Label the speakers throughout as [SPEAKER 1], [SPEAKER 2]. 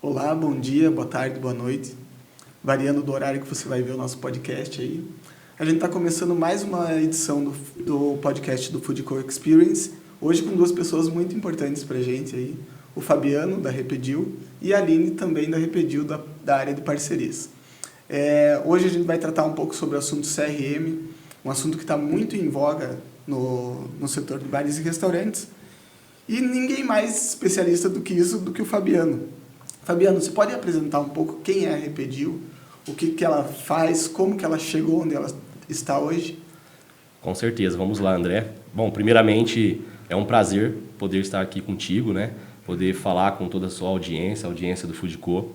[SPEAKER 1] Olá, bom dia, boa tarde, boa noite. Variando do horário que você vai ver o nosso podcast aí. A gente está começando mais uma edição do podcast do Food Co Experience. Hoje com duas pessoas muito importantes para a gente aí. O Fabiano, da Repedil, e a Aline, também da Repedil, da área de parcerias. Hoje a gente vai tratar um pouco sobre o assunto CRM, um assunto que está muito em voga no setor de bares e restaurantes. E ninguém mais especialista do que isso, do que o Fabiano. Fabiano, você pode apresentar um pouco quem é a Repedil, o que ela faz, como que ela chegou onde ela está hoje?
[SPEAKER 2] Com certeza, vamos lá, André. Bom, primeiramente é um prazer poder estar aqui contigo, né? Poder falar com toda a sua audiência, a audiência do Food Co.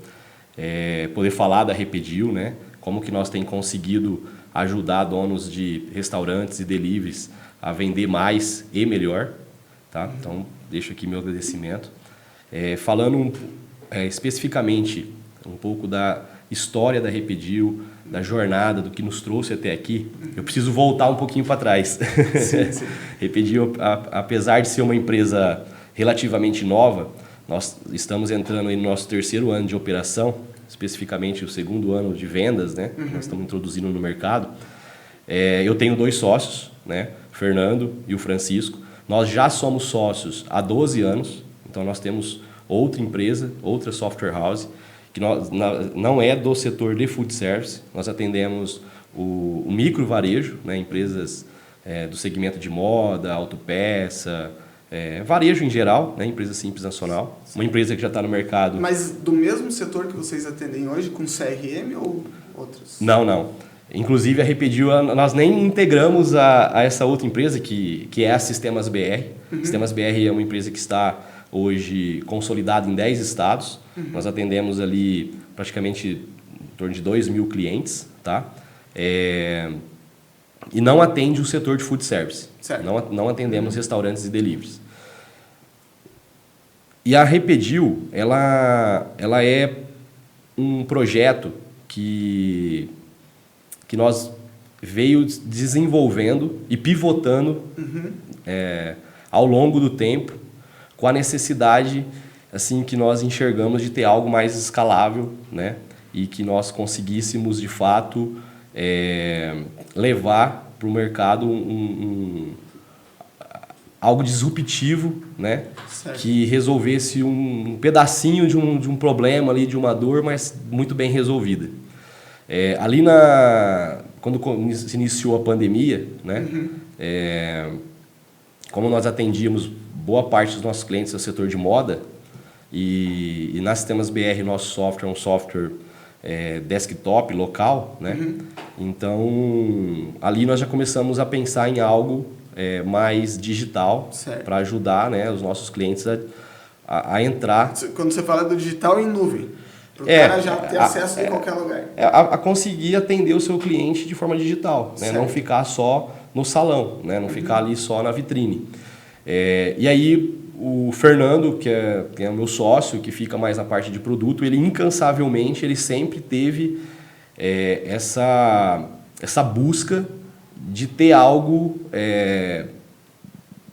[SPEAKER 2] Poder falar da Repedil, né? Como que nós temos conseguido ajudar donos de restaurantes e deliveries a vender mais e melhor, tá? Então, deixo aqui meu agradecimento. Falando especificamente um pouco da história da Repedil, da jornada, do que nos trouxe até aqui, eu preciso voltar um pouquinho para trás.
[SPEAKER 1] Sim.
[SPEAKER 2] Repedil, apesar de ser uma empresa relativamente nova, nós estamos entrando aí no nosso terceiro ano de operação, especificamente o segundo ano de vendas, né? Nós estamos introduzindo no mercado. Eu tenho 2 sócios, né? O Fernando e o Francisco. Nós já somos sócios há 12 anos, então nós temos outra empresa, outra software house, que não é do setor de food service. Nós atendemos o micro varejo, né? Empresas do segmento de moda, autopeça, varejo em geral, né? Empresa simples nacional. Uma empresa que já está no mercado.
[SPEAKER 1] Mas do mesmo setor que vocês atendem hoje, com CRM ou outros?
[SPEAKER 2] Não. Inclusive a Repedil, nós nem integramos a essa outra empresa que é a Sistemas BR. Sistemas BR é uma empresa que está hoje consolidada em 10 estados. Nós atendemos ali praticamente em torno de 2.000 clientes, tá? E não atende o setor de food service. Não atendemos restaurantes e deliveries. E a Repedil, ela é um projeto que nós veio desenvolvendo e pivotando ao longo do tempo, com a necessidade assim que nós enxergamos de ter algo mais escalável, né? E que nós conseguíssemos de fato levar para o mercado algo disruptivo, né?
[SPEAKER 1] Certo.
[SPEAKER 2] Que resolvesse um pedacinho de um problema ali, de uma dor, mas muito bem resolvida. Ali quando se iniciou a pandemia, né? Como nós atendíamos boa parte dos nossos clientes do setor de moda, e na Sistemas BR nosso software é um software desktop, local, né? Então, ali nós já começamos a pensar em algo mais digital para ajudar, né, os nossos clientes a entrar.
[SPEAKER 1] Quando você fala do digital, em nuvem. Para o cara já ter acesso em qualquer lugar.
[SPEAKER 2] A conseguir atender o seu cliente de forma digital, né? Não ficar só no salão, né? Não ficar ali só na vitrine. E aí o Fernando, que é o meu sócio, que fica mais na parte de produto, ele incansavelmente, ele sempre teve essa busca de ter algo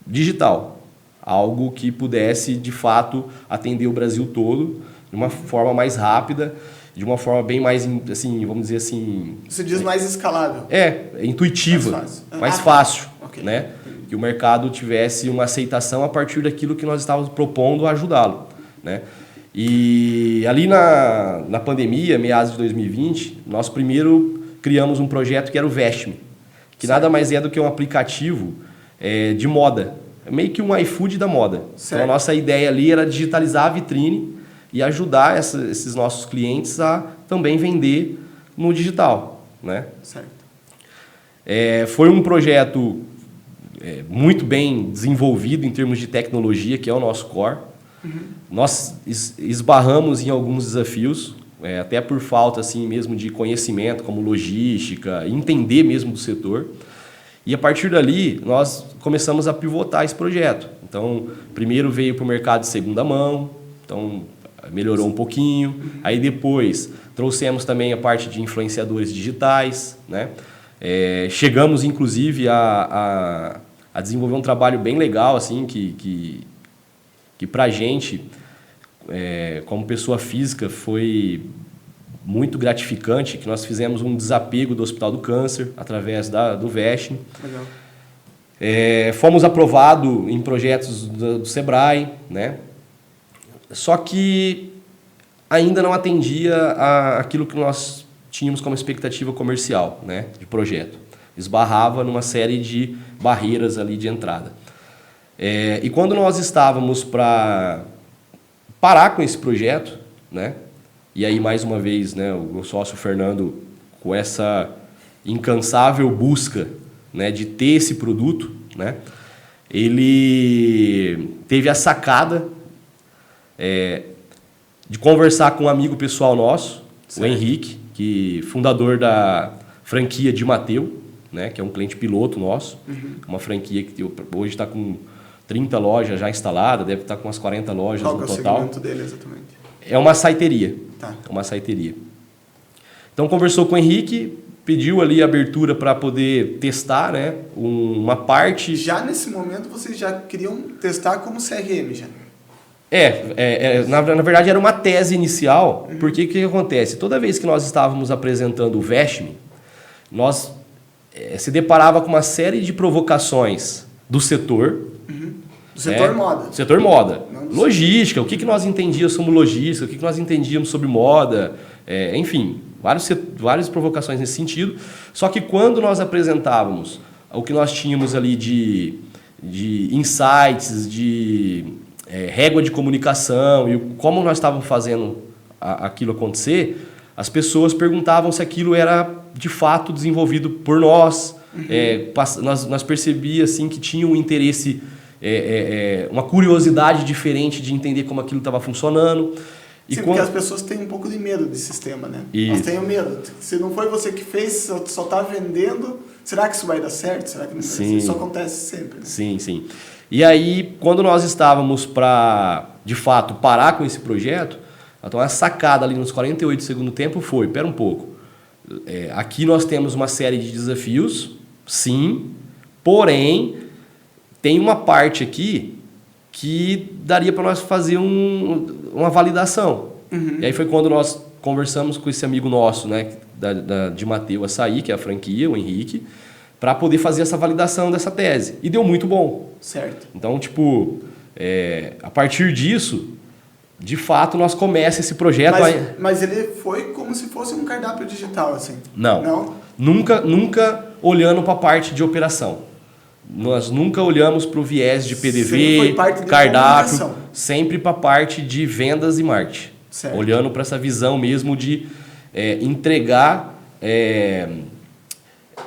[SPEAKER 2] digital, algo que pudesse de fato atender o Brasil todo de uma forma mais rápida, de uma forma bem mais, assim, vamos dizer assim...
[SPEAKER 1] Você diz mais escalável.
[SPEAKER 2] Intuitiva, mais fácil, okay, né? Que o mercado tivesse uma aceitação a partir daquilo que nós estávamos propondo ajudá-lo, né? E ali na pandemia, meados de 2020, nós primeiro criamos um projeto que era o Veste-me, que nada mais é do que um aplicativo de moda, meio que um iFood da moda. Então a nossa ideia ali era digitalizar a vitrine e ajudar esses nossos clientes a também vender no digital, né?
[SPEAKER 1] Certo.
[SPEAKER 2] Foi um projeto muito bem desenvolvido em termos de tecnologia, que é o nosso core. Nós esbarramos em alguns desafios, até por falta assim mesmo de conhecimento, como logística, entender mesmo do setor. E a partir dali, nós começamos a pivotar esse projeto. Então, primeiro veio para o mercado de segunda mão, então melhorou um pouquinho. Aí depois trouxemos também a parte de influenciadores digitais, né? Chegamos inclusive a desenvolver um trabalho bem legal assim que para a gente como pessoa física, foi muito gratificante, que nós fizemos um desapego do Hospital do Câncer através do Vestme.
[SPEAKER 1] Legal.
[SPEAKER 2] Fomos aprovados em projetos do Sebrae, né? Só que ainda não atendia aquilo que nós tínhamos como expectativa comercial, né, de projeto. Esbarrava numa série de barreiras ali de entrada. E quando nós estávamos para parar com esse projeto, né, e aí mais uma vez, né, o meu sócio Fernando, com essa incansável busca, né, de ter esse produto, né, ele teve a sacada de conversar com um amigo pessoal nosso, certo, o Henrique, fundador da franquia de Mateu, né, que é um cliente piloto nosso, uma franquia que hoje está com 30 lojas já instaladas, deve estar com umas 40 lojas no total. Qual é o segmento dele exatamente? É uma saiteria. Tá. É uma saiteria. Então conversou com o Henrique, pediu ali a abertura para poder testar, né, uma parte...
[SPEAKER 1] Já nesse momento vocês já queriam testar como CRM já?
[SPEAKER 2] Na verdade era uma tese inicial, porque o que acontece? Toda vez que nós estávamos apresentando o Vestme, nós se deparava com uma série de provocações do setor.
[SPEAKER 1] Do setor moda.
[SPEAKER 2] Do setor moda. Logística, o que nós entendíamos sobre logística, o que nós entendíamos sobre moda, enfim, várias provocações nesse sentido. Só que quando nós apresentávamos o que nós tínhamos ali de insights, de régua de comunicação e como nós estávamos fazendo aquilo acontecer, as pessoas perguntavam se aquilo era de fato desenvolvido por nós. Nós percebíamos assim, que tinha um interesse, uma curiosidade diferente de entender como aquilo estava funcionando.
[SPEAKER 1] Sim, porque as pessoas têm um pouco de medo desse sistema, né? Isso. Elas têm medo. Se não foi você que fez, só está vendendo, será que isso vai dar certo? Será que não vai dar certo? Isso acontece sempre. Né?
[SPEAKER 2] Sim, sim. E aí, quando nós estávamos para, de fato, parar com esse projeto, então a sacada ali nos 48 do segundo tempo foi, espera um pouco, aqui nós temos uma série de desafios, sim, porém, tem uma parte aqui que daria para nós fazer uma validação. E aí foi quando nós conversamos com esse amigo nosso, né, de Mateu Açaí, que é a franquia, o Henrique, para poder fazer essa validação dessa tese. E deu muito bom.
[SPEAKER 1] Certo.
[SPEAKER 2] Então, a partir disso, de fato, nós começamos esse projeto...
[SPEAKER 1] Mas ele foi como se fosse um cardápio digital, assim?
[SPEAKER 2] Não. Nunca olhando para a parte de operação. Nós nunca olhamos para o viés de PDV, cardápio, sempre para a parte de vendas e marketing. Certo. Olhando para essa visão mesmo de entregar...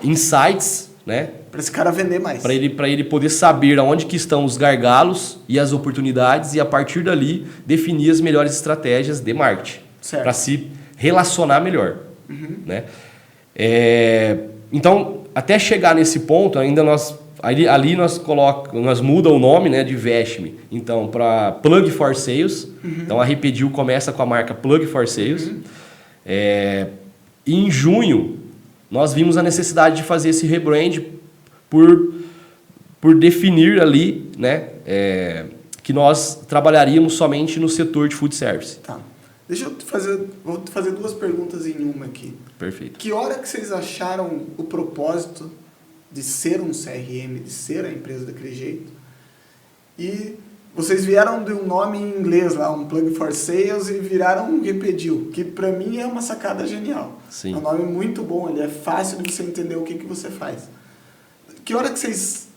[SPEAKER 2] insights, né?
[SPEAKER 1] Para esse cara vender mais.
[SPEAKER 2] Para ele poder saber aonde que estão os gargalos e as oportunidades e, a partir dali, definir as melhores estratégias de marketing. Para se relacionar melhor. Né? Então, até chegar nesse ponto, ainda nós muda o nome, né, de Vestme, então, para Plug for Sales. Então, a Repediu começa com a marca Plug for Sales. E em junho, nós vimos a necessidade de fazer esse rebrand por definir ali, né, que nós trabalharíamos somente no setor de food service.
[SPEAKER 1] Tá. Vou te fazer duas perguntas em uma aqui.
[SPEAKER 2] Perfeito.
[SPEAKER 1] Que hora que vocês acharam o propósito de ser um CRM, de ser a empresa daquele jeito? E vocês vieram de um nome em inglês lá, um Plug for Sales, e viraram um Repediu, que para mim é uma sacada genial.
[SPEAKER 2] Sim.
[SPEAKER 1] É um nome muito bom, ele é fácil de você entender o que você faz. Que hora que vocês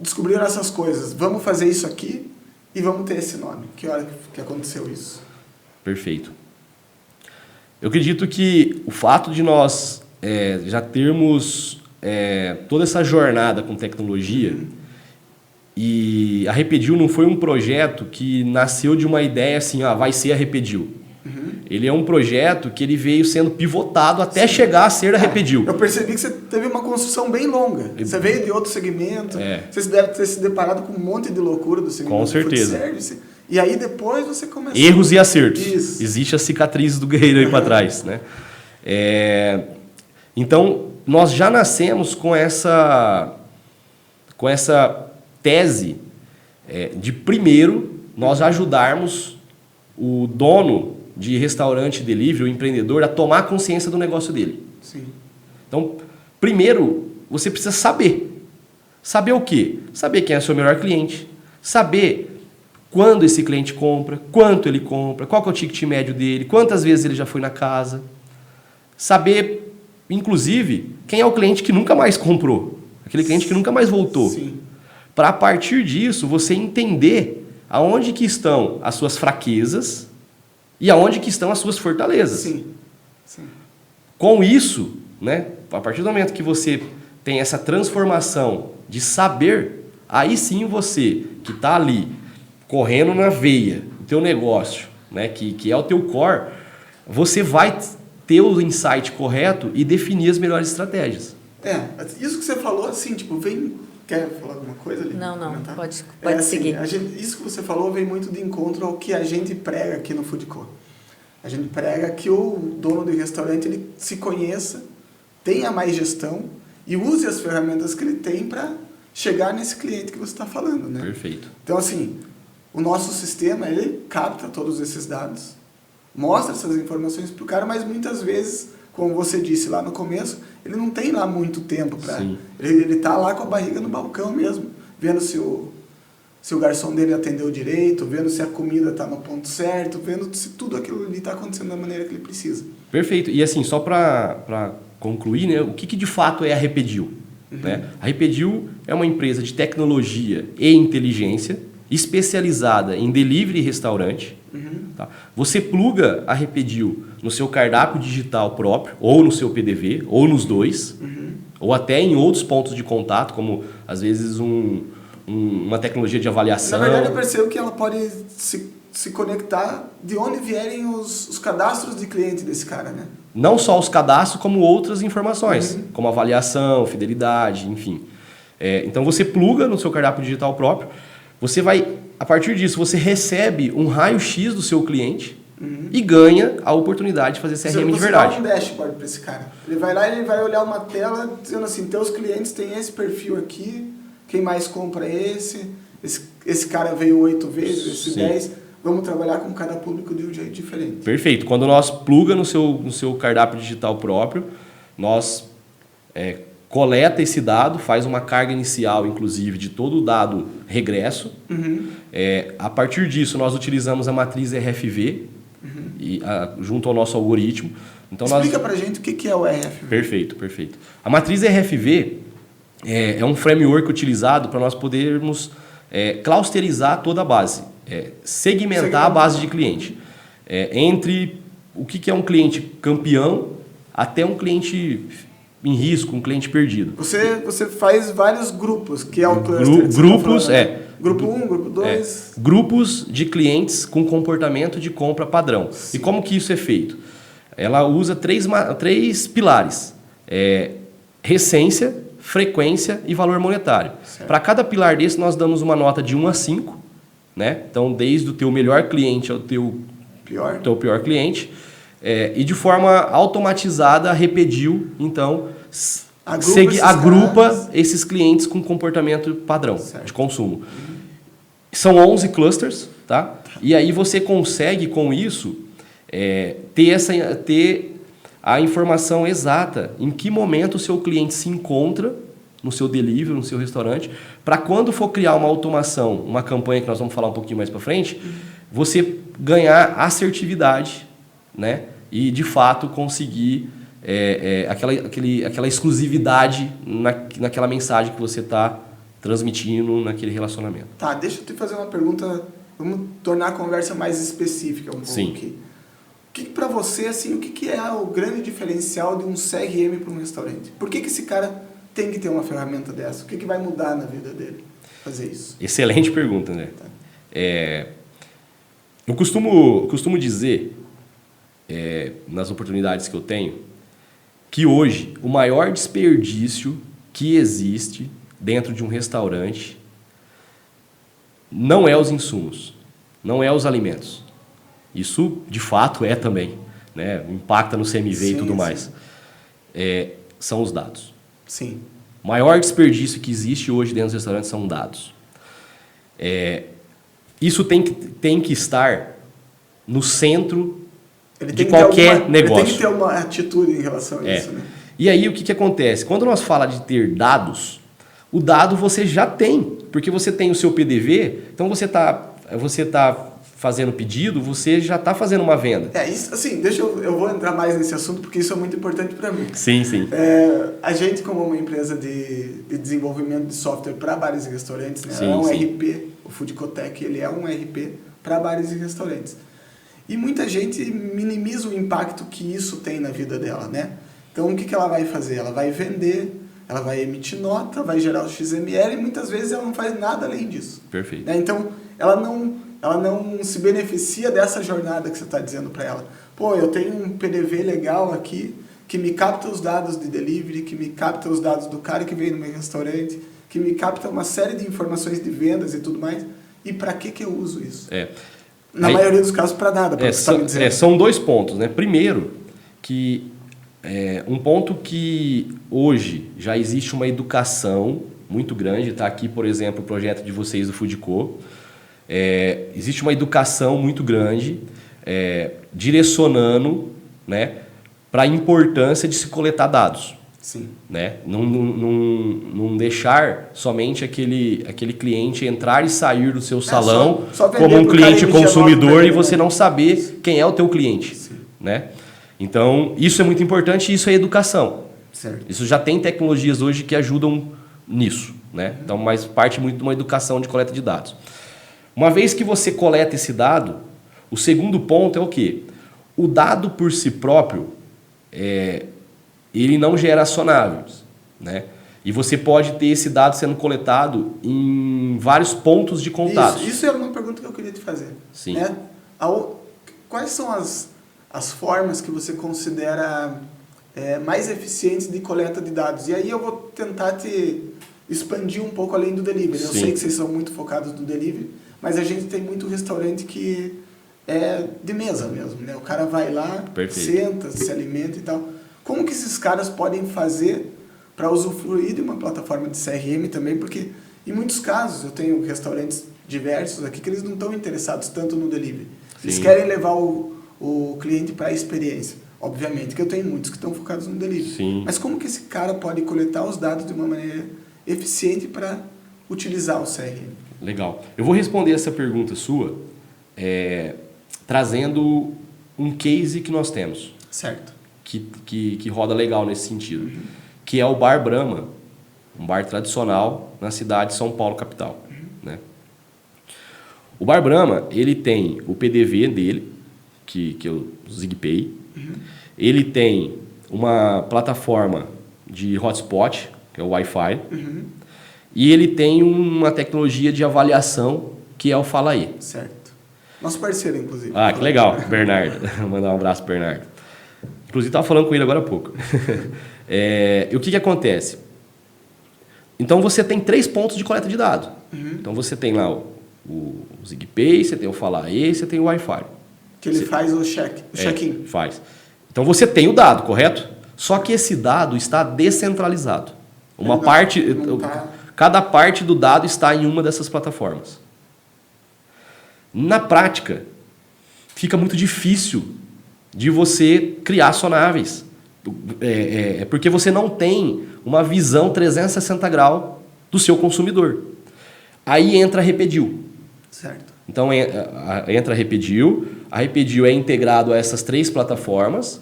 [SPEAKER 1] descobriram essas coisas? Vamos fazer isso aqui e vamos ter esse nome. Que hora que aconteceu isso?
[SPEAKER 2] Perfeito. Eu acredito que o fato de nós já termos toda essa jornada com tecnologia... E a Repediu não foi um projeto que nasceu de uma ideia assim, vai ser a Repediu. Ele é um projeto que ele veio sendo pivotado até chegar a ser a Repediu.
[SPEAKER 1] Eu percebi que você teve uma construção bem longa. Você veio de outro segmento, você deve ter se deparado com um monte de loucura do segmento.
[SPEAKER 2] Com certeza.
[SPEAKER 1] Food service, e aí depois você começou...
[SPEAKER 2] Erros e acertos. Isso. Existe a cicatriz do guerreiro aí para trás. Né? Então, nós já nascemos com essa tese de, primeiro, nós ajudarmos o dono de restaurante delivery, o empreendedor, a tomar consciência do negócio dele.
[SPEAKER 1] Sim.
[SPEAKER 2] Então, primeiro, você precisa saber. Saber o quê? Saber quem é o seu melhor cliente. Saber quando esse cliente compra, quanto ele compra, qual que é o ticket médio dele, quantas vezes ele já foi na casa. Saber, inclusive, quem é o cliente que nunca mais comprou. Aquele cliente que nunca mais voltou.
[SPEAKER 1] Sim.
[SPEAKER 2] Para, a partir disso, você entender aonde que estão as suas fraquezas e aonde que estão as suas fortalezas.
[SPEAKER 1] Sim. Sim.
[SPEAKER 2] Com isso, né, a partir do momento que você tem essa transformação de saber, aí sim você que está ali correndo na veia do teu negócio, né, que é o teu core, você vai ter o insight correto e definir as melhores estratégias.
[SPEAKER 1] Isso que você falou, assim, tipo, vem... Quer falar alguma coisa ali?
[SPEAKER 3] Não,
[SPEAKER 1] Comentar?
[SPEAKER 3] pode
[SPEAKER 1] assim,
[SPEAKER 3] seguir.
[SPEAKER 1] Isso que você falou vem muito de encontro ao que a gente prega aqui no Foodco. A gente prega que o dono do restaurante ele se conheça, tenha mais gestão e use as ferramentas que ele tem para chegar nesse cliente que você está falando, né?
[SPEAKER 2] Perfeito.
[SPEAKER 1] Então, assim, o nosso sistema, ele capta todos esses dados, mostra essas informações para o cara, mas muitas vezes, como você disse lá no começo, ele não tem lá muito tempo para... Ele está lá com a barriga no balcão mesmo, vendo se o garçom dele atendeu direito, vendo se a comida está no ponto certo, vendo se tudo aquilo ali está acontecendo da maneira que ele precisa.
[SPEAKER 2] Perfeito. E assim, só para concluir, né, o que de fato é a Repedil? Né? A Repedil é uma empresa de tecnologia e inteligência especializada em delivery e restaurante. Tá? Você pluga a Repedil no seu cardápio digital próprio, ou no seu PDV, ou nos dois, ou até em outros pontos de contato, como às vezes uma tecnologia de avaliação.
[SPEAKER 1] Na verdade, eu percebo que ela pode se conectar de onde vierem os cadastros de cliente desse cara, né?
[SPEAKER 2] Não só os cadastros, como outras informações, como avaliação, fidelidade, enfim. Então, você pluga no seu cardápio digital próprio, você vai, a partir disso, você recebe um raio-x do seu cliente e ganha a oportunidade de fazer CRM de verdade.
[SPEAKER 1] Você dá um dashboard para esse cara. Ele vai lá e ele vai olhar uma tela dizendo assim, teus clientes têm esse perfil aqui, quem mais compra esse cara veio 8 vezes, esse 10, vamos trabalhar com cada público de um jeito diferente.
[SPEAKER 2] Perfeito. Quando nós pluga no seu cardápio digital próprio, nós coleta esse dado, faz uma carga inicial, inclusive, de todo o dado regresso. A partir disso, nós utilizamos a matriz RFV junto ao nosso algoritmo. Então,
[SPEAKER 1] explica pra gente o que é o RFV.
[SPEAKER 2] Perfeito. A matriz RFV é um framework utilizado para nós podermos clusterizar toda a base, segmentar a base de cliente. Entre o que é um cliente campeão até um cliente em risco, um cliente perdido.
[SPEAKER 1] Você faz vários grupos, que é o cluster.
[SPEAKER 2] Grupos,
[SPEAKER 1] Grupo 1, grupo 2.
[SPEAKER 2] Grupos de clientes com comportamento de compra padrão.
[SPEAKER 1] Sim.
[SPEAKER 2] E como que isso é feito? Ela usa três pilares. Recência, frequência e valor monetário. Para cada pilar desse, nós damos uma nota de 1 a 5. Né? Então, desde o teu melhor cliente ao teu pior cliente. E de forma automatizada, a Repedil, então, agrupa esses clientes com comportamento padrão de consumo. São 11 clusters, tá? E aí você consegue, com isso, ter a informação exata em que momento o seu cliente se encontra no seu delivery, no seu restaurante, para quando for criar uma automação, uma campanha que nós vamos falar um pouquinho mais para frente, você ganhar assertividade, né? E, de fato, conseguir aquela exclusividade naquela mensagem que você está transmitindo naquele relacionamento.
[SPEAKER 1] Tá, deixa eu te fazer uma pergunta, vamos tornar a conversa mais específica um pouco aqui. O que para você, assim, o que é o grande diferencial de um CRM para um restaurante? Por que esse cara tem que ter uma ferramenta dessa? O que vai mudar na vida dele fazer isso?
[SPEAKER 2] Excelente pergunta, André. Tá. Eu costumo dizer, nas oportunidades que eu tenho, que hoje o maior desperdício que existe dentro de um restaurante não é os insumos, não é os alimentos. Isso, de fato, é também, né? Impacta no CMV e tudo mais. São os dados.
[SPEAKER 1] Sim.
[SPEAKER 2] O maior desperdício que existe hoje dentro dos restaurantes são dados. Isso tem que estar no centro
[SPEAKER 1] Ele
[SPEAKER 2] de
[SPEAKER 1] tem que
[SPEAKER 2] qualquer
[SPEAKER 1] Ele
[SPEAKER 2] negócio.
[SPEAKER 1] tem que ter uma atitude em relação a isso, né?
[SPEAKER 2] E aí o que acontece? Quando nós falamos de ter dados, o dado você já tem, porque você tem o seu PDV, então você tá fazendo pedido, você já está fazendo uma venda.
[SPEAKER 1] Isso, assim, eu vou entrar mais nesse assunto porque isso é muito importante para mim.
[SPEAKER 2] Sim, sim.
[SPEAKER 1] A gente, como uma empresa de desenvolvimento de software para bares e restaurantes, né?
[SPEAKER 2] Sim,
[SPEAKER 1] é um
[SPEAKER 2] sim.
[SPEAKER 1] RP, o Foodcotech, ele é um RP para bares e restaurantes. E muita gente minimiza o impacto que isso tem na vida dela, né? Então, o que ela vai fazer? Ela vai vender, ela vai emitir nota, vai gerar o XML e muitas vezes ela não faz nada além disso.
[SPEAKER 2] Perfeito.
[SPEAKER 1] Né? Então, ela não se beneficia dessa jornada que você está dizendo para ela. Pô, eu tenho um PDV legal aqui que me capta os dados de delivery, que me capta os dados do cara que veio no meu restaurante, que me capta uma série de informações de vendas e tudo mais. E para que eu uso isso? Na maioria dos casos, para nada.
[SPEAKER 2] São dois pontos, né? Primeiro, que um ponto que hoje já existe uma educação muito grande, está aqui, por exemplo, o projeto de vocês do Foodco. Existe uma educação muito grande direcionando, né, para a importância de se coletar dados.
[SPEAKER 1] Sim.
[SPEAKER 2] Né? Não deixar somente aquele cliente entrar e sair do seu salão
[SPEAKER 1] só
[SPEAKER 2] como um cliente consumidor e você não saber quem é o teu cliente.
[SPEAKER 1] Sim.
[SPEAKER 2] Né? Então, isso é muito importante e isso é educação.
[SPEAKER 1] Certo.
[SPEAKER 2] Isso já tem tecnologias hoje que ajudam nisso. Né? Então, mas parte muito de uma educação de coleta de dados. Uma vez que você coleta esse dado, o segundo ponto é o quê? O dado por si próprio, ele não gera acionáveis. Né? E você pode ter esse dado sendo coletado em vários pontos de contato.
[SPEAKER 1] Isso era uma pergunta que eu queria te fazer.
[SPEAKER 2] Sim.
[SPEAKER 1] Né? Quais são as formas que você considera mais eficientes de coleta de dados? E aí eu vou tentar te expandir um pouco além do delivery.
[SPEAKER 2] Sim.
[SPEAKER 1] Eu sei que vocês são muito focados no delivery, mas a gente tem muito restaurante que é de mesa mesmo. Né? O cara vai lá,
[SPEAKER 2] Perfeito.
[SPEAKER 1] senta, se alimenta e tal. Como que esses caras podem fazer para usufruir de uma plataforma de CRM também? Porque em muitos casos eu tenho restaurantes diversos aqui que eles não estão interessados tanto no delivery. Eles
[SPEAKER 2] Sim.
[SPEAKER 1] querem levar o cliente para a experiência. Obviamente que eu tenho muitos que estão focados no delivery.
[SPEAKER 2] Sim.
[SPEAKER 1] Mas como que esse cara pode coletar os dados de uma maneira eficiente para utilizar o CRM?
[SPEAKER 2] Legal. Eu vou responder essa pergunta sua trazendo um case que nós temos.
[SPEAKER 1] Certo.
[SPEAKER 2] Que roda legal nesse sentido. Que é o Bar Brahma, um bar tradicional na cidade de São Paulo, capital. Né? O Bar Brahma, ele tem o PDV dele, que é o ZigPay. Ele tem uma plataforma de hotspot, que é o Wi-Fi. E ele tem uma tecnologia de avaliação, que é o Fala Aí.
[SPEAKER 1] Certo. Nosso parceiro, inclusive.
[SPEAKER 2] Ah, que legal, Bernardo. Vou mandar um abraço pro Bernardo. Inclusive, estava falando com ele agora há pouco. E o que acontece? Então, você tem 3 pontos de coleta de dados. Então, você tem lá o ZigPay, você tem o Fala Aí, você tem o Wi-Fi.
[SPEAKER 1] Que ele faz o check-in.
[SPEAKER 2] Faz. Então, você tem o dado, correto? Só que esse dado está descentralizado. Cada parte do dado está em uma dessas plataformas. Na prática, fica muito difícil de você criar acionáveis. Porque você não tem uma visão 360 graus do seu consumidor. Aí entra a Repedil.
[SPEAKER 1] Certo.
[SPEAKER 2] Então, entra a Repedil é integrado a essas 3 plataformas.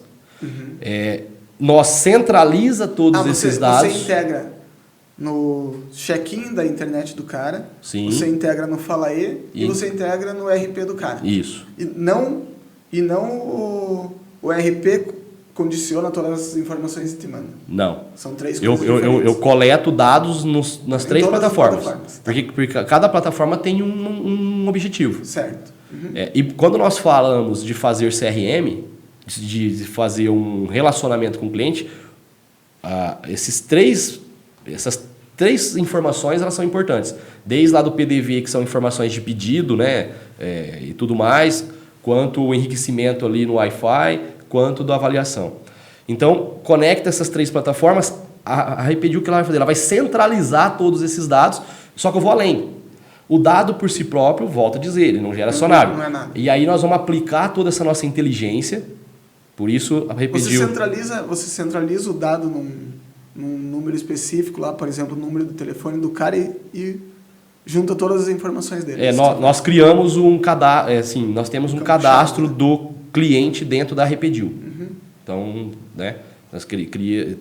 [SPEAKER 2] Nós centraliza todos esses dados.
[SPEAKER 1] Você integra no check-in da internet do cara,
[SPEAKER 2] Sim.
[SPEAKER 1] Você integra no Fala Aí e você integra no RP do cara.
[SPEAKER 2] Isso.
[SPEAKER 1] E não o RP condiciona todas as informações e te manda.
[SPEAKER 2] Não.
[SPEAKER 1] São 3 coisas
[SPEAKER 2] eu coleto dados nas 3 plataformas.
[SPEAKER 1] Tá.
[SPEAKER 2] Porque cada plataforma tem um objetivo.
[SPEAKER 1] Certo.
[SPEAKER 2] E quando nós falamos de fazer CRM, de fazer um relacionamento com o cliente, essas 3 informações elas são importantes. Desde lá do PDV, que são informações de pedido, né, e tudo mais, quanto o enriquecimento ali no Wi-Fi, quanto da avaliação. Então, conecta essas 3 plataformas, a Repedil, o que ela vai fazer? Ela vai centralizar todos esses dados, só que eu vou além. O dado por si próprio, volta a dizer, ele não gera acionável.
[SPEAKER 1] Não é nada.
[SPEAKER 2] E aí nós vamos aplicar toda essa nossa inteligência, por isso a Repediu...
[SPEAKER 1] Você centraliza o dado num número específico lá, por exemplo, o número do telefone do cara e junta todas as informações dele.
[SPEAKER 2] Nós criamos um cadastro, nós temos um cadastro do cliente dentro da Repediu.
[SPEAKER 1] Uhum.
[SPEAKER 2] Então, né, nós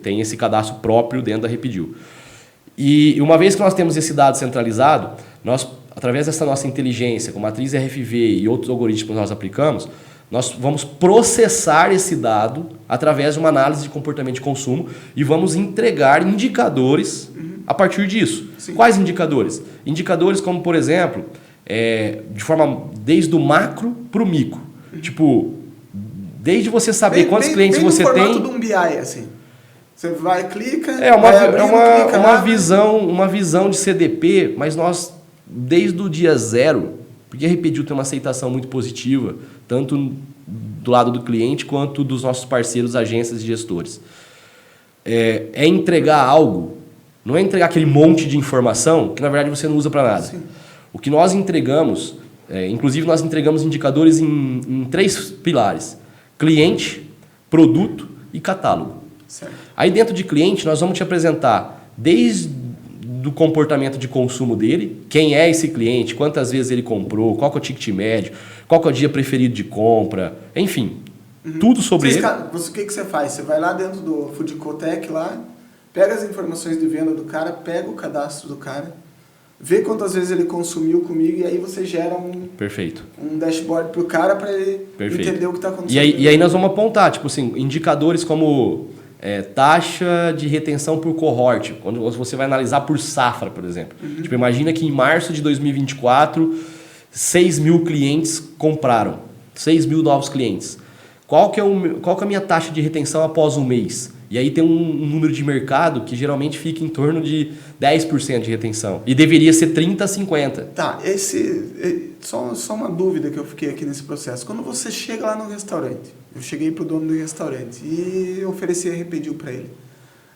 [SPEAKER 2] tem esse cadastro próprio dentro da Repediu. E uma vez que nós temos esse dado centralizado, nós, através dessa nossa inteligência, com matriz RFV e outros algoritmos que nós aplicamos, nós vamos processar esse dado através de uma análise de comportamento de consumo e vamos entregar indicadores a partir disso.
[SPEAKER 1] Sim.
[SPEAKER 2] Quais indicadores? Indicadores como, por exemplo, de forma desde o macro para o micro. Tipo, desde você saber quantos clientes você tem...
[SPEAKER 1] Bem no formato de um BI, assim. Você vai, clica...
[SPEAKER 2] Uma visão de CDP, mas nós, desde o dia zero, porque a Repediu tem uma aceitação muito positiva, tanto do lado do cliente quanto dos nossos parceiros, agências e gestores. É entregar algo, não é entregar aquele monte de informação que na verdade você não usa para nada.
[SPEAKER 1] Sim.
[SPEAKER 2] O que nós entregamos, inclusive nós entregamos indicadores em 3 pilares: cliente, produto e catálogo.
[SPEAKER 1] Certo.
[SPEAKER 2] Aí dentro de cliente nós vamos te apresentar desde do comportamento de consumo dele, quem é esse cliente, quantas vezes ele comprou, qual que é o ticket médio, qual que é o dia preferido de compra, enfim, tudo sobre ele.
[SPEAKER 1] O que você faz? Você vai lá dentro do Foodcotec lá, pega as informações de venda do cara, pega o cadastro do cara, vê quantas vezes ele consumiu comigo e aí você gera
[SPEAKER 2] Perfeito.
[SPEAKER 1] um dashboard pro cara para ele entender o que está acontecendo.
[SPEAKER 2] E aí nós vamos apontar, tipo assim, indicadores como taxa de retenção por cohort, quando você vai analisar por safra, por exemplo. Tipo, imagina que em março de 2024, 6 mil clientes compraram, 6 mil novos clientes. Qual que é a minha taxa de retenção após um mês? E aí tem um número de mercado que geralmente fica em torno de 10% de retenção. E deveria ser 30% a 50%.
[SPEAKER 1] Tá, só uma dúvida que eu fiquei aqui nesse processo. Quando você chega lá no restaurante, eu cheguei pro dono do restaurante e ofereci a Repediu para ele.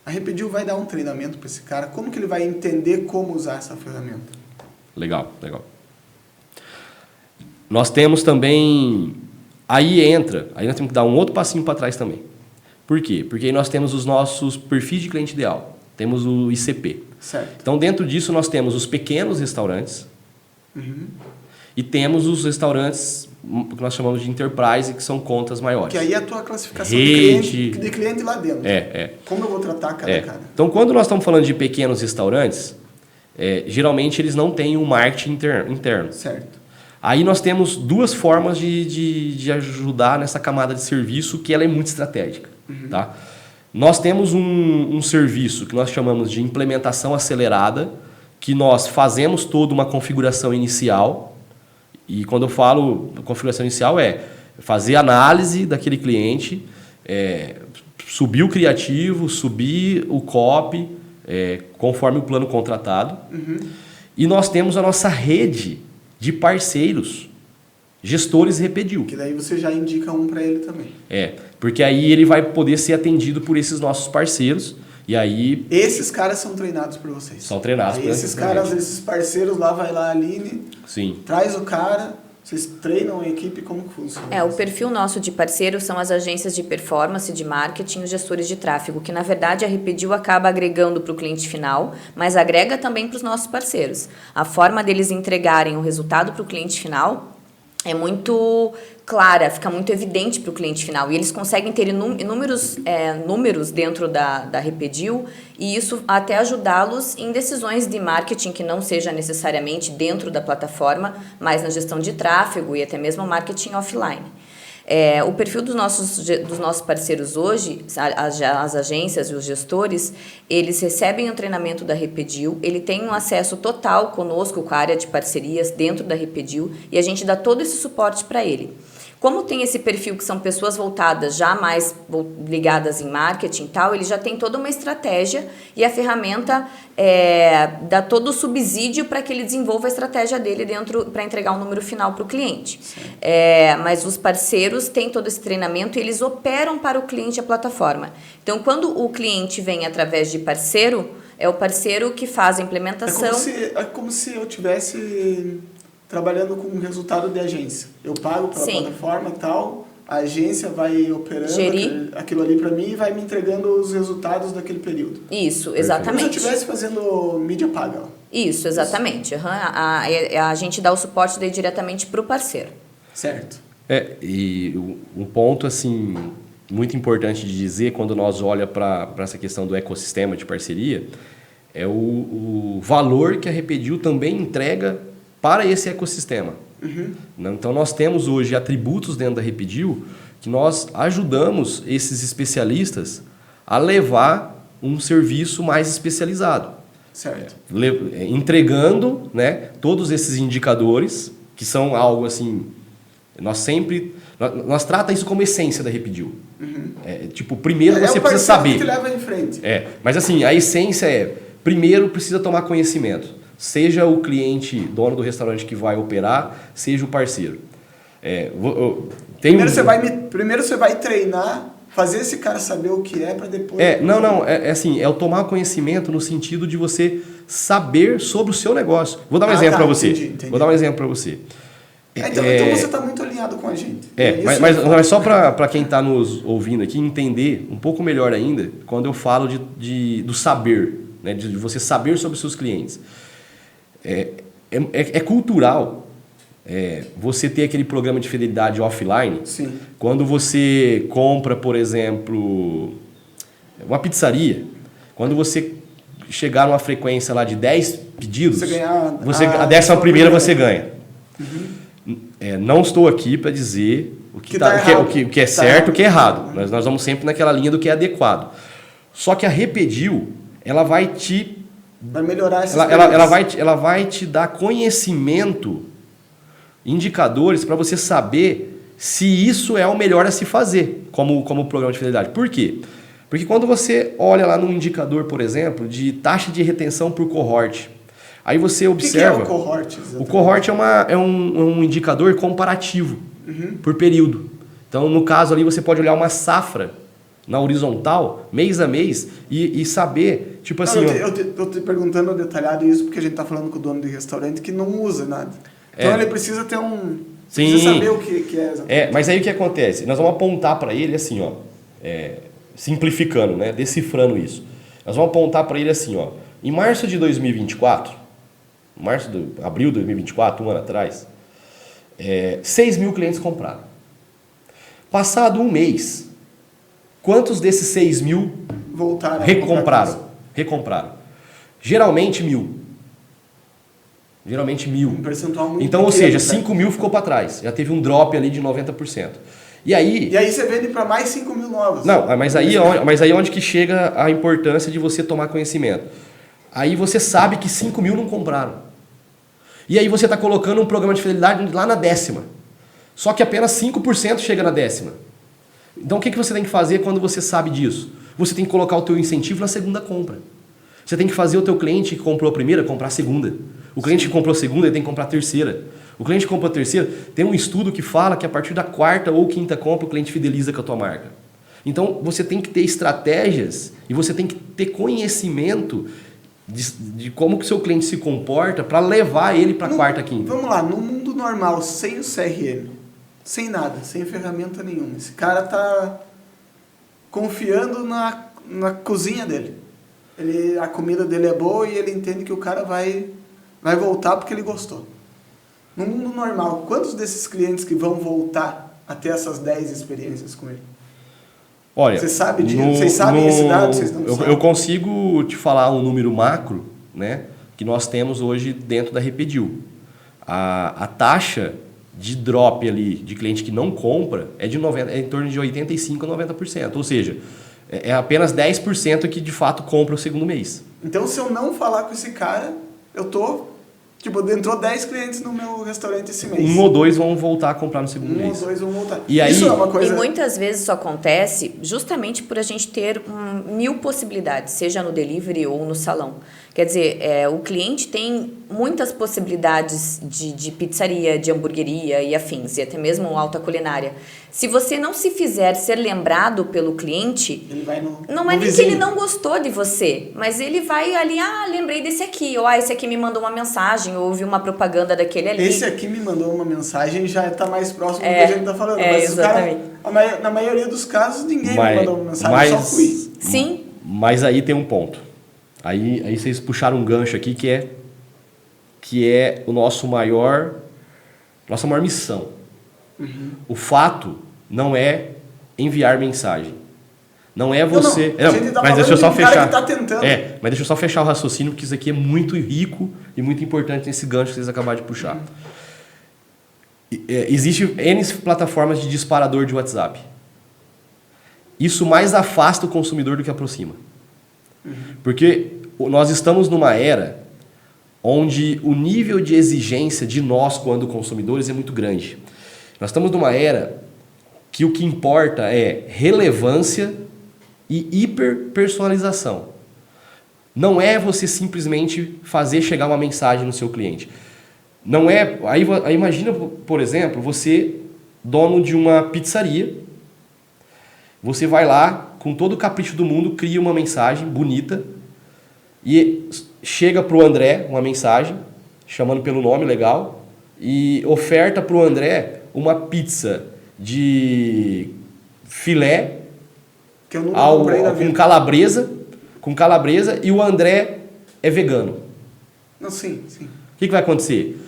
[SPEAKER 1] A Repediu vai dar um treinamento para esse cara. Como que ele vai entender como usar essa ferramenta?
[SPEAKER 2] Legal. Nós temos também... Aí nós temos que dar um outro passinho para trás também. Por quê? Porque aí nós temos os nossos perfis de cliente ideal. Temos o ICP.
[SPEAKER 1] Certo.
[SPEAKER 2] Então, dentro disso, nós temos os pequenos restaurantes e temos os restaurantes que nós chamamos de enterprise, que são contas maiores.
[SPEAKER 1] Que aí é a tua classificação
[SPEAKER 2] Rede.
[SPEAKER 1] de cliente lá dentro. Como eu vou tratar cada cara?
[SPEAKER 2] Então, quando nós estamos falando de pequenos restaurantes, geralmente eles não têm um marketing interno.
[SPEAKER 1] Certo.
[SPEAKER 2] Aí nós temos 2 formas de ajudar nessa camada de serviço, que ela é muito estratégica. Tá? Nós temos um serviço que nós chamamos de implementação acelerada, que nós fazemos toda uma configuração inicial. E quando eu falo configuração inicial, fazer análise daquele cliente, subir o criativo, subir o copy, conforme o plano contratado. E nós temos a nossa rede de parceiros, gestores Repediu.
[SPEAKER 1] Que daí você já indica um para ele também.
[SPEAKER 2] Porque aí ele vai poder ser atendido por esses nossos parceiros. E aí...
[SPEAKER 1] Esses caras são treinados por vocês.
[SPEAKER 2] São treinados por
[SPEAKER 1] esses caras, esses parceiros lá, vai lá, Aline,
[SPEAKER 2] Sim.
[SPEAKER 1] traz o cara, vocês treinam a equipe, como que funciona?
[SPEAKER 3] O perfil nosso de parceiro são as agências de performance, de marketing e os gestores de tráfego, que na verdade a Repediu acaba agregando para o cliente final, mas agrega também para os nossos parceiros. A forma deles entregarem o resultado para o cliente final é muito clara, fica muito evidente para o cliente final. E eles conseguem ter inúmeros números dentro da Repediu e isso até ajudá-los em decisões de marketing que não seja necessariamente dentro da plataforma, mas na gestão de tráfego e até mesmo marketing offline. O perfil dos nossos parceiros hoje, as agências e os gestores, eles recebem o treinamento da Repediu, ele tem um acesso total conosco, com a área de parcerias dentro da Repediu, e a gente dá todo esse suporte para ele. Como tem esse perfil que são pessoas voltadas já mais ligadas em marketing e tal, ele já tem toda uma estratégia e a ferramenta dá todo o subsídio para que ele desenvolva a estratégia dele dentro para entregar um número final para o cliente. Mas os parceiros têm todo esse treinamento e eles operam para o cliente a plataforma. Então, quando o cliente vem através de parceiro, é o parceiro que faz a
[SPEAKER 1] É
[SPEAKER 3] implementação.
[SPEAKER 1] como se eu tivesse trabalhando com um resultado de agência. Eu pago pela
[SPEAKER 3] Sim.
[SPEAKER 1] plataforma e tal, a agência vai operando
[SPEAKER 3] Gerir.
[SPEAKER 1] aquilo ali para mim e vai me entregando os resultados daquele período.
[SPEAKER 3] Isso,
[SPEAKER 1] Como se eu
[SPEAKER 3] exatamente.
[SPEAKER 1] estivesse fazendo mídia paga. Ó.
[SPEAKER 3] Isso, exatamente. Uhum. A gente dá o suporte daí diretamente para o parceiro.
[SPEAKER 1] Certo.
[SPEAKER 2] E um ponto assim muito importante de dizer quando nós olha para essa questão do ecossistema de parceria é o valor que a Repedil também entrega para esse ecossistema. Então nós temos hoje atributos dentro da Repedil que nós ajudamos esses especialistas a levar um serviço mais especializado.
[SPEAKER 1] Certo.
[SPEAKER 2] Entregando, né, todos esses indicadores que são algo assim, nós trata isso como essência da Repedil. Tipo, primeiro você precisa saber.
[SPEAKER 1] Que leva em frente.
[SPEAKER 2] Mas assim, a essência primeiro precisa tomar conhecimento. Seja o cliente, dono do restaurante que vai operar, seja o parceiro.
[SPEAKER 1] Primeiro você vai treinar, fazer esse cara saber o que é para depois...
[SPEAKER 2] É o tomar conhecimento no sentido de você saber sobre o seu negócio. Vou dar um exemplo para você.
[SPEAKER 1] Entendi.
[SPEAKER 2] Vou dar um exemplo para você.
[SPEAKER 1] Então você está muito alinhado com a gente.
[SPEAKER 2] Mas só para quem está nos ouvindo aqui entender um pouco melhor ainda, quando eu falo do saber, né, de você saber sobre os seus clientes. É cultural você ter aquele programa de fidelidade offline.
[SPEAKER 1] Sim.
[SPEAKER 2] Quando você compra, por exemplo, uma pizzaria, quando você chegar numa frequência lá de 10 pedidos, a 11ª você ganha. Não estou aqui para dizer o que é certo e o que é errado. Nós vamos sempre naquela linha do que é adequado. Só que a Repedil, ela vai
[SPEAKER 1] melhorar essa
[SPEAKER 2] ela vai te dar conhecimento, indicadores para você saber se isso é o melhor a se fazer como programa de fidelidade. Por quê? Porque quando você olha lá num indicador, por exemplo, de taxa de retenção por cohort, aí você observa...
[SPEAKER 1] O que é o cohort? Exatamente?
[SPEAKER 2] O cohort é um indicador comparativo por período. Então, no caso ali, você pode olhar uma safra na horizontal, mês a mês, e saber, tipo assim...
[SPEAKER 1] Eu tô te perguntando detalhado isso porque a gente tá falando com o dono de restaurante que não usa nada. Então ele precisa ter precisa saber o que é exatamente.
[SPEAKER 2] Mas aí o que acontece? Nós vamos apontar para ele assim, ó, simplificando, né, decifrando isso. Nós vamos apontar para ele assim, ó, em março de 2024, abril de 2024, um ano atrás, 6 mil clientes compraram. Passado um mês, quantos desses 6 mil
[SPEAKER 1] voltaram
[SPEAKER 2] recompraram? Geralmente 1.000.
[SPEAKER 1] Um percentual muito
[SPEAKER 2] então, ou
[SPEAKER 1] pequeno,
[SPEAKER 2] seja, 5 mil ficou para trás. Já teve um drop ali de 90%. E aí
[SPEAKER 1] você vende para mais 5 mil novos.
[SPEAKER 2] Não, mas aí onde que chega a importância de você tomar conhecimento. Aí você sabe que 5 mil não compraram. E aí você está colocando um programa de fidelidade lá na 10ª. Só que apenas 5% chega na 10ª. Então o que você tem que fazer quando você sabe disso? Você tem que colocar o teu incentivo na segunda compra. Você tem que fazer o teu cliente que comprou a primeira comprar a segunda. O cliente que comprou a segunda ele tem que comprar a terceira. O cliente que comprou a terceira, tem um estudo que fala que a partir da 4ª ou 5ª compra o cliente fideliza com a tua marca. Então você tem que ter estratégias e você tem que ter conhecimento de como que o seu cliente se comporta para levar ele para a 4ª, 5ª.
[SPEAKER 1] Vamos lá, no mundo normal, sem o CRM, sem nada, sem ferramenta nenhuma, esse cara tá confiando na cozinha dele. A comida dele é boa e ele entende que o cara vai voltar porque ele gostou. No mundo normal, quantos desses clientes que vão voltar a ter essas 10 experiências com ele?
[SPEAKER 2] Olha,
[SPEAKER 1] você sabe disso? Vocês sabem esse dado? Vocês não sabem?
[SPEAKER 2] Eu consigo te falar um número macro, né, que nós temos hoje dentro da Repedil. A taxa de drop ali de cliente que não compra é em torno de 85% a 90%. Ou seja, é apenas 10% que de fato compra o segundo mês.
[SPEAKER 1] Então, se eu não falar com esse cara, eu tô... entrou 10 clientes no meu restaurante esse mês.
[SPEAKER 2] 1 ou 2 vão voltar a comprar no segundo mês.
[SPEAKER 1] 1 ou 2 vão voltar.
[SPEAKER 2] E aí,
[SPEAKER 1] isso é uma coisa...
[SPEAKER 3] E muitas vezes isso acontece justamente por a gente ter 1000 possibilidades, seja no delivery ou no salão. Quer dizer, o cliente tem muitas possibilidades de pizzaria, de hamburgueria e afins, e até mesmo alta culinária. Se você não se fizer ser lembrado pelo cliente,
[SPEAKER 1] Ele vai
[SPEAKER 3] não
[SPEAKER 1] no
[SPEAKER 3] é nem
[SPEAKER 1] vizinho.
[SPEAKER 3] que ele não gostou de você, mas ele vai ali, lembrei desse aqui, ou esse aqui me mandou uma mensagem, ou ouvi uma propaganda daquele ali.
[SPEAKER 1] Esse aqui me mandou uma mensagem, já está mais próximo do que a gente está falando. Mas
[SPEAKER 3] exatamente.
[SPEAKER 1] na maioria dos casos, ninguém me mandou uma mensagem, eu só fui.
[SPEAKER 3] Sim.
[SPEAKER 2] Mas aí tem um ponto. Aí vocês puxaram um gancho aqui que é o nossa maior missão. O fato não é enviar mensagem. Não é você...
[SPEAKER 1] A gente tá
[SPEAKER 2] mas deixa eu só
[SPEAKER 1] falando de um cara
[SPEAKER 2] fechar.
[SPEAKER 1] que tá tentando.
[SPEAKER 2] Mas deixa eu só fechar o raciocínio, porque isso aqui é muito rico e muito importante nesse gancho que vocês acabaram de puxar. Existem N plataformas de disparador de WhatsApp. Isso mais afasta o consumidor do que aproxima. Porque nós estamos numa era onde o nível de exigência de nós, quando consumidores, é muito grande. Nós estamos numa era que o que importa é relevância e hiperpersonalização. Não é você simplesmente fazer chegar uma mensagem no seu cliente. Não é... Aí imagina, por exemplo, você, dono de uma pizzaria, você vai lá, com todo o capricho do mundo, cria uma mensagem bonita e chega para o André uma mensagem, chamando pelo nome legal, e oferta para o André uma pizza de filé
[SPEAKER 1] Que eu nunca comprei na vida.
[SPEAKER 2] com calabresa, e o André é vegano.
[SPEAKER 1] Não, sim.
[SPEAKER 2] O que vai acontecer?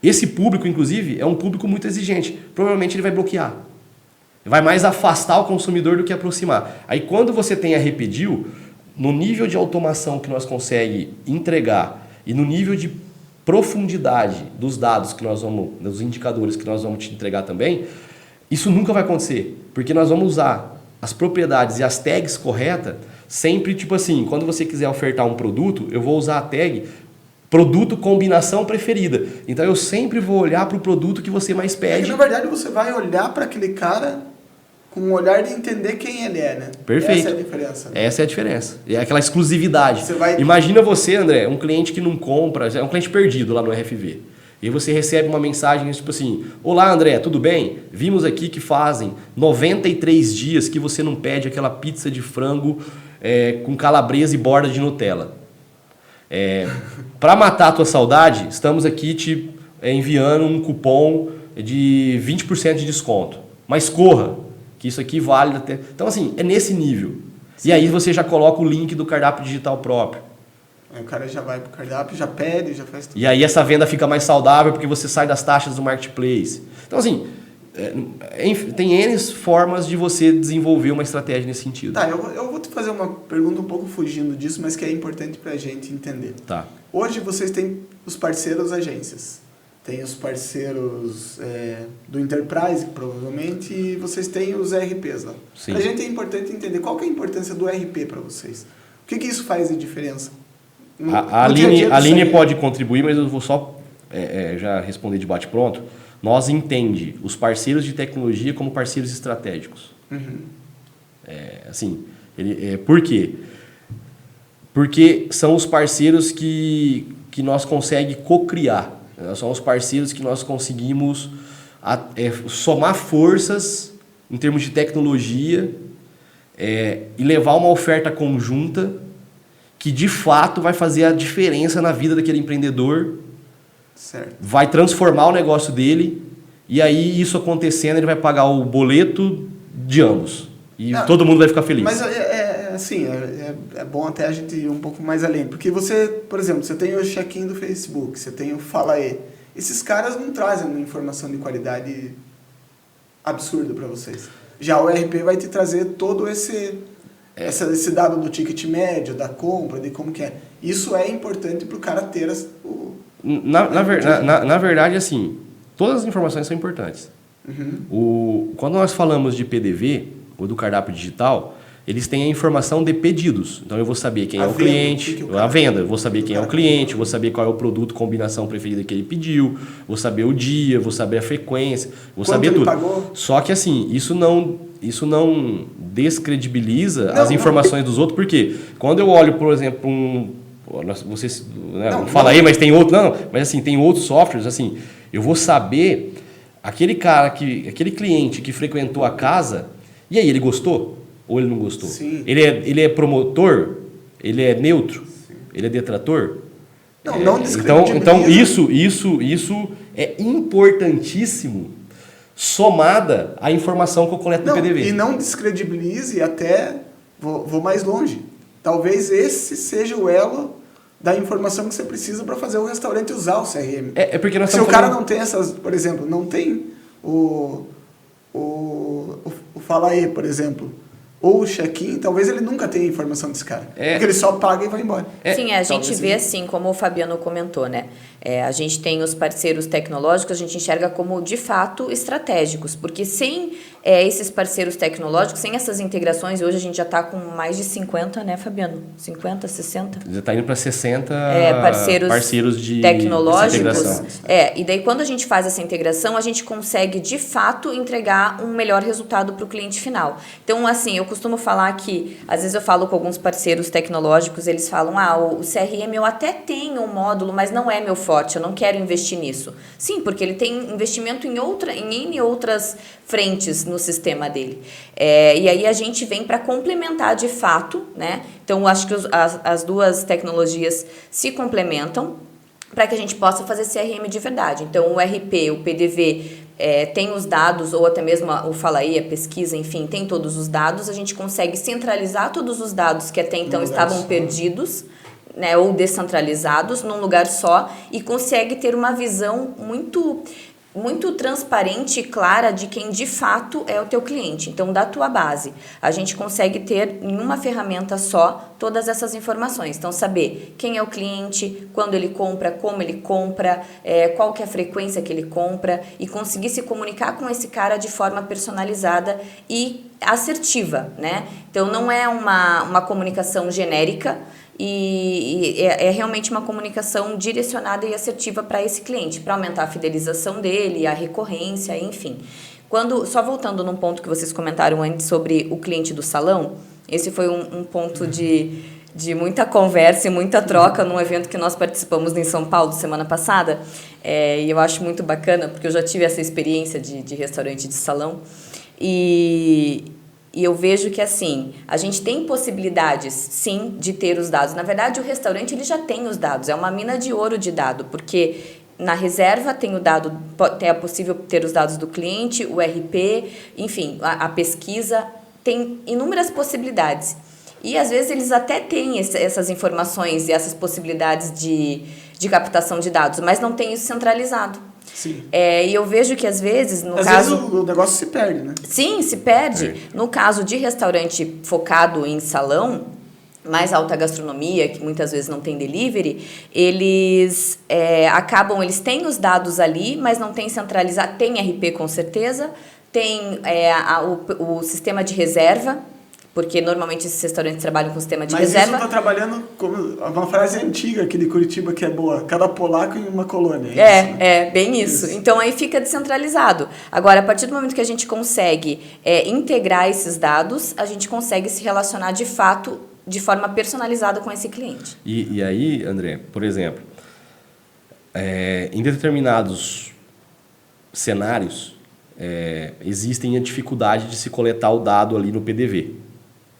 [SPEAKER 2] Esse público, inclusive, é um público muito exigente. Provavelmente ele vai bloquear. Vai mais afastar o consumidor do que aproximar. Aí quando você tem a Repediu, no nível de automação que nós conseguimos entregar e no nível de profundidade dos dados que nós vamos, dos indicadores que nós vamos te entregar também, isso nunca vai acontecer. Porque nós vamos usar as propriedades e as tags corretas, sempre tipo assim, quando você quiser ofertar um produto, eu vou usar a tag produto combinação preferida. Então eu sempre vou olhar para o produto que você mais pede.
[SPEAKER 1] Na verdade, você vai olhar para aquele cara com um olhar de entender quem ele é, né?
[SPEAKER 2] Perfeito.
[SPEAKER 1] Essa é a diferença. Né?
[SPEAKER 2] Essa é a diferença. É aquela exclusividade.
[SPEAKER 1] Vai...
[SPEAKER 2] Imagina você, André, um cliente que não compra, é um cliente perdido lá no RFV. E você recebe uma mensagem tipo assim: olá, André, tudo bem? Vimos aqui que fazem 93 dias que você não pede aquela pizza de frango com calabresa e borda de Nutella. Para matar a tua saudade, estamos aqui te enviando um cupom de 20% de desconto. Mas corra, que isso aqui vale até... Então, assim, é nesse nível. Sim. E aí você já coloca o link do cardápio digital próprio.
[SPEAKER 1] Aí o cara já vai pro cardápio, já pede, já faz tudo.
[SPEAKER 2] E aí essa venda fica mais saudável porque você sai das taxas do marketplace. Então, assim, tem N formas de você desenvolver uma estratégia nesse sentido.
[SPEAKER 1] Tá, eu vou te fazer uma pergunta um pouco fugindo disso, mas que é importante pra gente entender.
[SPEAKER 2] Tá.
[SPEAKER 1] Hoje vocês têm os parceiros agências. Tem os parceiros do Enterprise, provavelmente, e vocês têm os RPs lá.
[SPEAKER 2] Sim.
[SPEAKER 1] Pra gente é importante entender qual que é a importância do RP para vocês. O que isso faz de diferença?
[SPEAKER 2] A Aline pode contribuir, mas eu vou só já responder de bate-pronto. Nós entende os parceiros de tecnologia como parceiros estratégicos. Assim, por quê? Porque são os parceiros que nós conseguimos co-criar. São os parceiros que nós conseguimos somar forças em termos de tecnologia e levar uma oferta conjunta que de fato vai fazer a diferença na vida daquele empreendedor,
[SPEAKER 1] certo.
[SPEAKER 2] Vai transformar o negócio dele, e aí isso acontecendo ele vai pagar o boleto de ambos. E todo mundo vai ficar feliz.
[SPEAKER 1] Mas assim, é bom até a gente ir um pouco mais além. Porque você, por exemplo, você tem o check-in do Facebook, você tem o Fala Aí. Esses caras não trazem uma informação de qualidade absurda para vocês. Já o RP vai te trazer todo esse dado do ticket médio, da compra, de como que é. Isso é importante para o cara ter
[SPEAKER 2] Na verdade, assim, todas as informações são importantes. Quando nós falamos de PDV, ou do cardápio digital, eles têm a informação de pedidos. Então eu vou saber quem é o cliente, a venda, eu vou saber quem é o cliente, vou saber qual é o produto, combinação preferida que ele pediu, vou saber o dia, vou saber a frequência, vou saber tudo.
[SPEAKER 1] Pagou?
[SPEAKER 2] Só que assim, isso não descredibiliza as informações dos outros, porque quando eu olho, por exemplo, Vocês, né, fala aí, mas tem outro. Não, mas assim, tem outros softwares, assim, eu vou saber aquele cliente que frequentou a casa, e aí, ele gostou? Ou ele não gostou?
[SPEAKER 1] Sim.
[SPEAKER 2] Ele é promotor? Ele é neutro? Sim. Ele é detrator?
[SPEAKER 1] Não descredibiliza.
[SPEAKER 2] Então isso é importantíssimo, somada à informação que eu coleto no PDV.
[SPEAKER 1] E não descredibilize, até vou mais longe. Talvez esse seja o elo da informação que você precisa para fazer o restaurante usar o CRM.
[SPEAKER 2] Porque nós
[SPEAKER 1] Se o cara não tem essas, por exemplo, não tem o Fala aí, por exemplo, ou o check-in, talvez ele nunca tenha informação desse cara. Porque ele só paga e vai embora.
[SPEAKER 3] Sim, a gente vê assim, como o Fabiano comentou, né? A gente tem os parceiros tecnológicos, a gente enxerga como, de fato, estratégicos. Porque sem esses parceiros tecnológicos, sem essas integrações, hoje a gente já está com mais de 50, né, Fabiano? 50, 60?
[SPEAKER 2] Já está indo para 60
[SPEAKER 3] parceiros
[SPEAKER 2] de
[SPEAKER 3] tecnológicos. E daí, quando a gente faz essa integração, a gente consegue, de fato, entregar um melhor resultado para o cliente final. Então, assim, eu costumo falar que, às vezes eu falo com alguns parceiros tecnológicos, eles falam, o CRM eu até tenho um módulo, mas não é meu forte, eu não quero investir nisso. Sim, porque ele tem investimento em N outras frentes no sistema dele. E aí a gente vem para complementar de fato, né? Então, acho que as duas tecnologias se complementam para que a gente possa fazer CRM de verdade. Então, o RP, o PDV, tem os dados, ou até mesmo o Fala aí, a pesquisa, enfim, tem todos os dados, a gente consegue centralizar todos os dados que até então estavam perdidos, né, ou descentralizados num lugar só, e consegue ter uma visão muito transparente e clara de quem de fato é o teu cliente. Então, da tua base, a gente consegue ter em uma ferramenta só todas essas informações. Então, saber quem é o cliente, quando ele compra, como ele compra, qual que é a frequência que ele compra, e conseguir se comunicar com esse cara de forma personalizada e assertiva, né? Então, não é uma comunicação genérica, e é realmente uma comunicação direcionada e assertiva para esse cliente, para aumentar a fidelização dele, a recorrência, enfim. Só voltando num ponto que vocês comentaram antes sobre o cliente do salão, esse foi um ponto de muita conversa e muita troca num evento que nós participamos em São Paulo semana passada, e eu acho muito bacana, porque eu já tive essa experiência de restaurante de salão, e eu vejo que, assim, a gente tem possibilidades, sim, de ter os dados. Na verdade, o restaurante ele já tem os dados. É uma mina de ouro de dado, porque na reserva tem é possível ter os dados do cliente, o RP, enfim, a pesquisa. Tem inúmeras possibilidades. E, às vezes, eles até têm essas informações e essas possibilidades de captação de dados, mas não tem isso centralizado.
[SPEAKER 1] Sim.
[SPEAKER 3] E eu vejo que, às vezes,
[SPEAKER 1] às vezes o negócio se perde, né?
[SPEAKER 3] Sim, se perde. No caso de restaurante focado em salão, mais alta gastronomia, que muitas vezes não tem delivery, eles eles têm os dados ali, mas não tem centralizado. Tem RP com certeza, tem o sistema de reserva, porque normalmente esses restaurantes trabalham com sistema de reserva.
[SPEAKER 1] Mas isso está trabalhando como uma frase antiga aqui de Curitiba que é boa, cada polaco em uma colônia.
[SPEAKER 3] Bem isso. Então aí fica descentralizado. Agora, a partir do momento que a gente consegue integrar esses dados, a gente consegue se relacionar de fato de forma personalizada com esse cliente.
[SPEAKER 2] E aí, André, por exemplo, em determinados cenários, existem a dificuldade de se coletar o dado ali no PDV.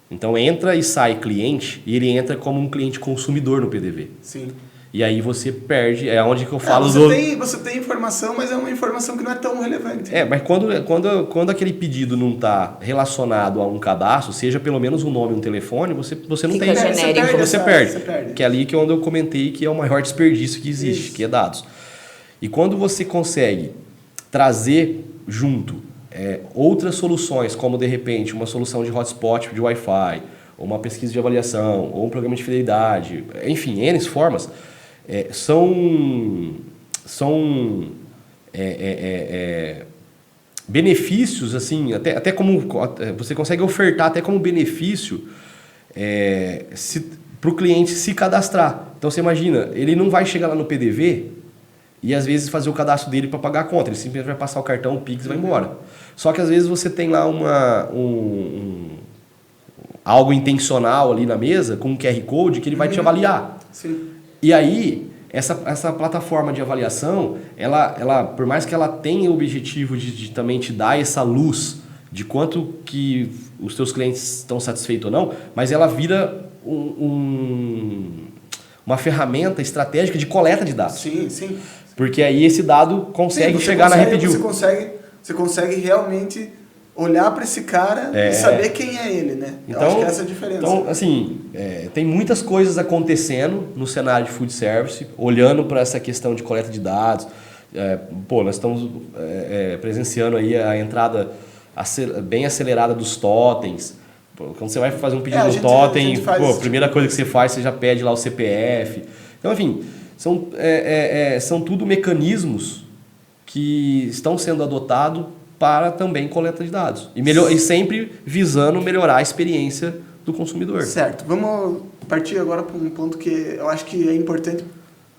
[SPEAKER 2] Então, entra e sai cliente, e ele entra como um cliente consumidor no PDV.
[SPEAKER 1] Sim.
[SPEAKER 2] E aí você perde, é onde que eu falo...
[SPEAKER 1] Você tem informação, mas é uma informação que não é tão relevante.
[SPEAKER 2] Mas quando aquele pedido não está relacionado a um cadastro, seja pelo menos um nome e um telefone, você não
[SPEAKER 3] fica
[SPEAKER 2] tem...
[SPEAKER 3] genérico.
[SPEAKER 2] Você perde. Que é ali que é onde eu comentei que é o maior desperdício que existe, que é dados. E quando você consegue trazer junto outras soluções, como de repente uma solução de hotspot de Wi-Fi, ou uma pesquisa de avaliação, ou um programa de fidelidade, enfim, N formas, são benefícios, assim, até como você consegue ofertar até como benefício para o cliente se cadastrar. Então você imagina, ele não vai chegar lá no PDV e às vezes fazer o cadastro dele para pagar a conta, ele simplesmente vai passar o cartão, o Pix e vai embora. Só que às vezes você tem lá algo intencional ali na mesa com um QR Code que ele vai te avaliar.
[SPEAKER 1] Sim.
[SPEAKER 2] E aí, essa plataforma de avaliação, ela, por mais que ela tenha o objetivo de também te dar essa luz de quanto que os teus clientes estão satisfeitos ou não, mas ela vira uma ferramenta estratégica de coleta de dados.
[SPEAKER 1] Sim, sim.
[SPEAKER 2] Porque aí esse dado consegue chegar na Repedio.
[SPEAKER 1] Você consegue realmente olhar para esse cara e saber quem é ele, né?
[SPEAKER 2] Então,
[SPEAKER 1] eu acho que essa é a diferença.
[SPEAKER 2] Então, assim, tem muitas coisas acontecendo no cenário de food service, olhando para essa questão de coleta de dados. Nós estamos presenciando aí a entrada bem acelerada dos totens. Quando você vai fazer um pedido no totem, a primeira coisa que você faz, você já pede lá o CPF. Então, enfim, são tudo mecanismos que estão sendo adotados para também coleta de dados. E sempre visando melhorar a experiência do consumidor.
[SPEAKER 1] Certo. Vamos partir agora para um ponto que eu acho que é importante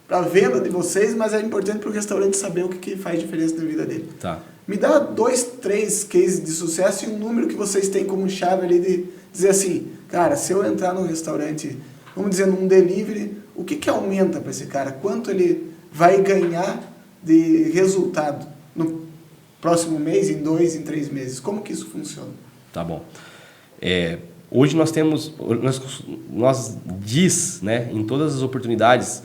[SPEAKER 1] para a venda de vocês, mas é importante para o restaurante saber o que faz diferença na vida dele.
[SPEAKER 2] Tá.
[SPEAKER 1] Me dá 2, 3 cases de sucesso e um número que vocês têm como chave ali de dizer assim, cara, se eu entrar num restaurante, vamos dizer, num delivery, o que aumenta para esse cara? Quanto ele vai ganhar de resultado no próximo mês, em 2, em 3 meses? Como que isso funciona?
[SPEAKER 2] Tá bom. Hoje nós diz, né, em todas as oportunidades,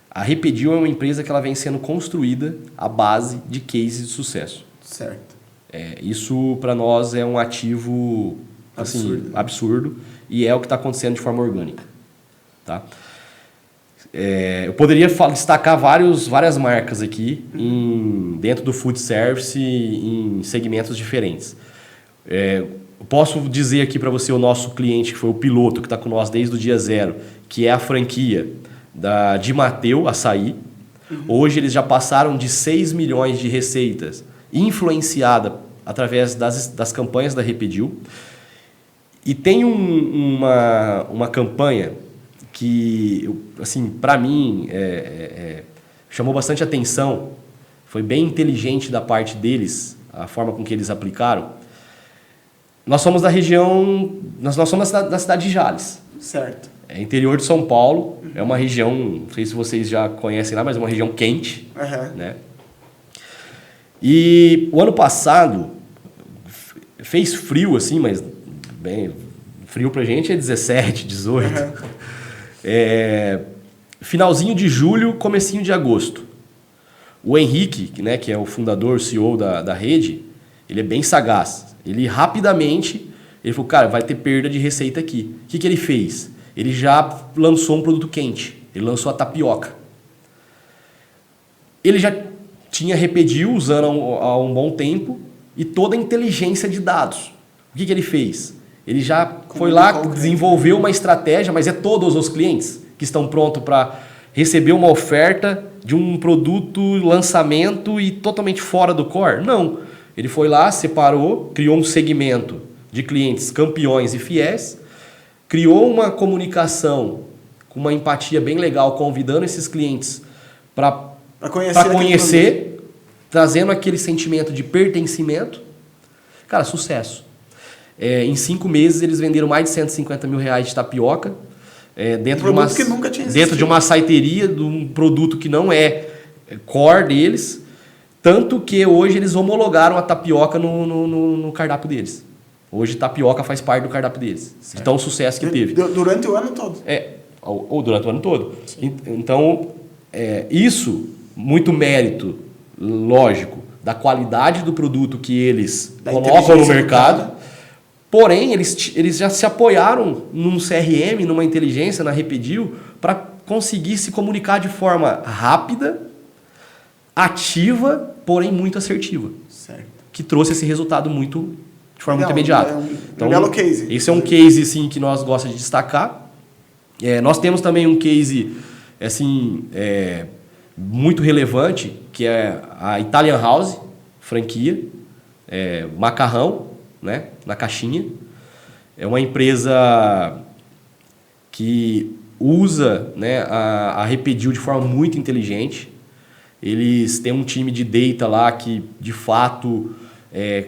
[SPEAKER 2] a Repedio é uma empresa que ela vem sendo construída à base de cases de sucesso.
[SPEAKER 1] Certo.
[SPEAKER 2] Isso para nós é um ativo absurdo e é o que está acontecendo de forma orgânica. Tá? Eu poderia destacar várias marcas aqui dentro do food service em segmentos diferentes. Eu posso dizer aqui para você o nosso cliente, que foi o piloto, que está com nós desde o dia 0, que é a franquia de Mateu Açaí. Hoje eles já passaram de 6 milhões de receitas influenciada através das campanhas da Repedio. E tem uma campanha que, assim, para mim, chamou bastante atenção. Foi bem inteligente da parte deles, a forma com que eles aplicaram. Nós somos da região, nós somos da cidade de Jales.
[SPEAKER 1] Certo.
[SPEAKER 2] Interior de São Paulo, é uma região, não sei se vocês já conhecem lá, mas é uma região quente, né? E o ano passado fez frio assim, mas bem, frio pra gente é 17, 18. Finalzinho de julho, comecinho de agosto. O Henrique, né, que é o fundador, CEO da rede, ele é bem sagaz. Ele rapidamente, ele falou, cara, vai ter perda de receita aqui. O que ele fez? Ele já lançou um produto quente. Ele lançou a tapioca. Ele já tinha Repedio usando há um bom tempo e toda a inteligência de dados. O que ele fez? Ele já foi lá, desenvolveu uma estratégia, mas é todos os clientes que estão prontos para receber uma oferta de um produto, lançamento e totalmente fora do core? Não. Ele foi lá, separou, criou um segmento de clientes campeões e fiéis, criou uma comunicação com uma empatia bem legal, convidando esses clientes para conhecer, trazendo aquele sentimento de pertencimento. Cara, sucesso. Em 5 meses eles venderam mais de 150 mil reais de tapioca, dentro de uma açaiteria, de um produto que não é core deles, tanto que hoje eles homologaram a tapioca no cardápio deles. Hoje tapioca faz parte do cardápio deles. Certo. Então o sucesso que teve.
[SPEAKER 1] Durante o ano todo.
[SPEAKER 2] Ou durante o ano todo. Sim. Então, isso, muito mérito, lógico, da qualidade do produto que eles colocam no mercado. Porém, eles já se apoiaram num CRM, numa inteligência, na Repedio, para conseguir se comunicar de forma rápida, ativa, porém muito assertiva.
[SPEAKER 1] Certo.
[SPEAKER 2] Que trouxe esse resultado de forma muito imediata.
[SPEAKER 1] Um belo case.
[SPEAKER 2] Esse é um case assim, que nós gostamos de destacar. Nós temos também um case assim, muito relevante, que é a Italian House, franquia, macarrão, né, na caixinha. É uma empresa que usa, né, a Repedio de forma muito inteligente. Eles têm um time de data lá que, de fato,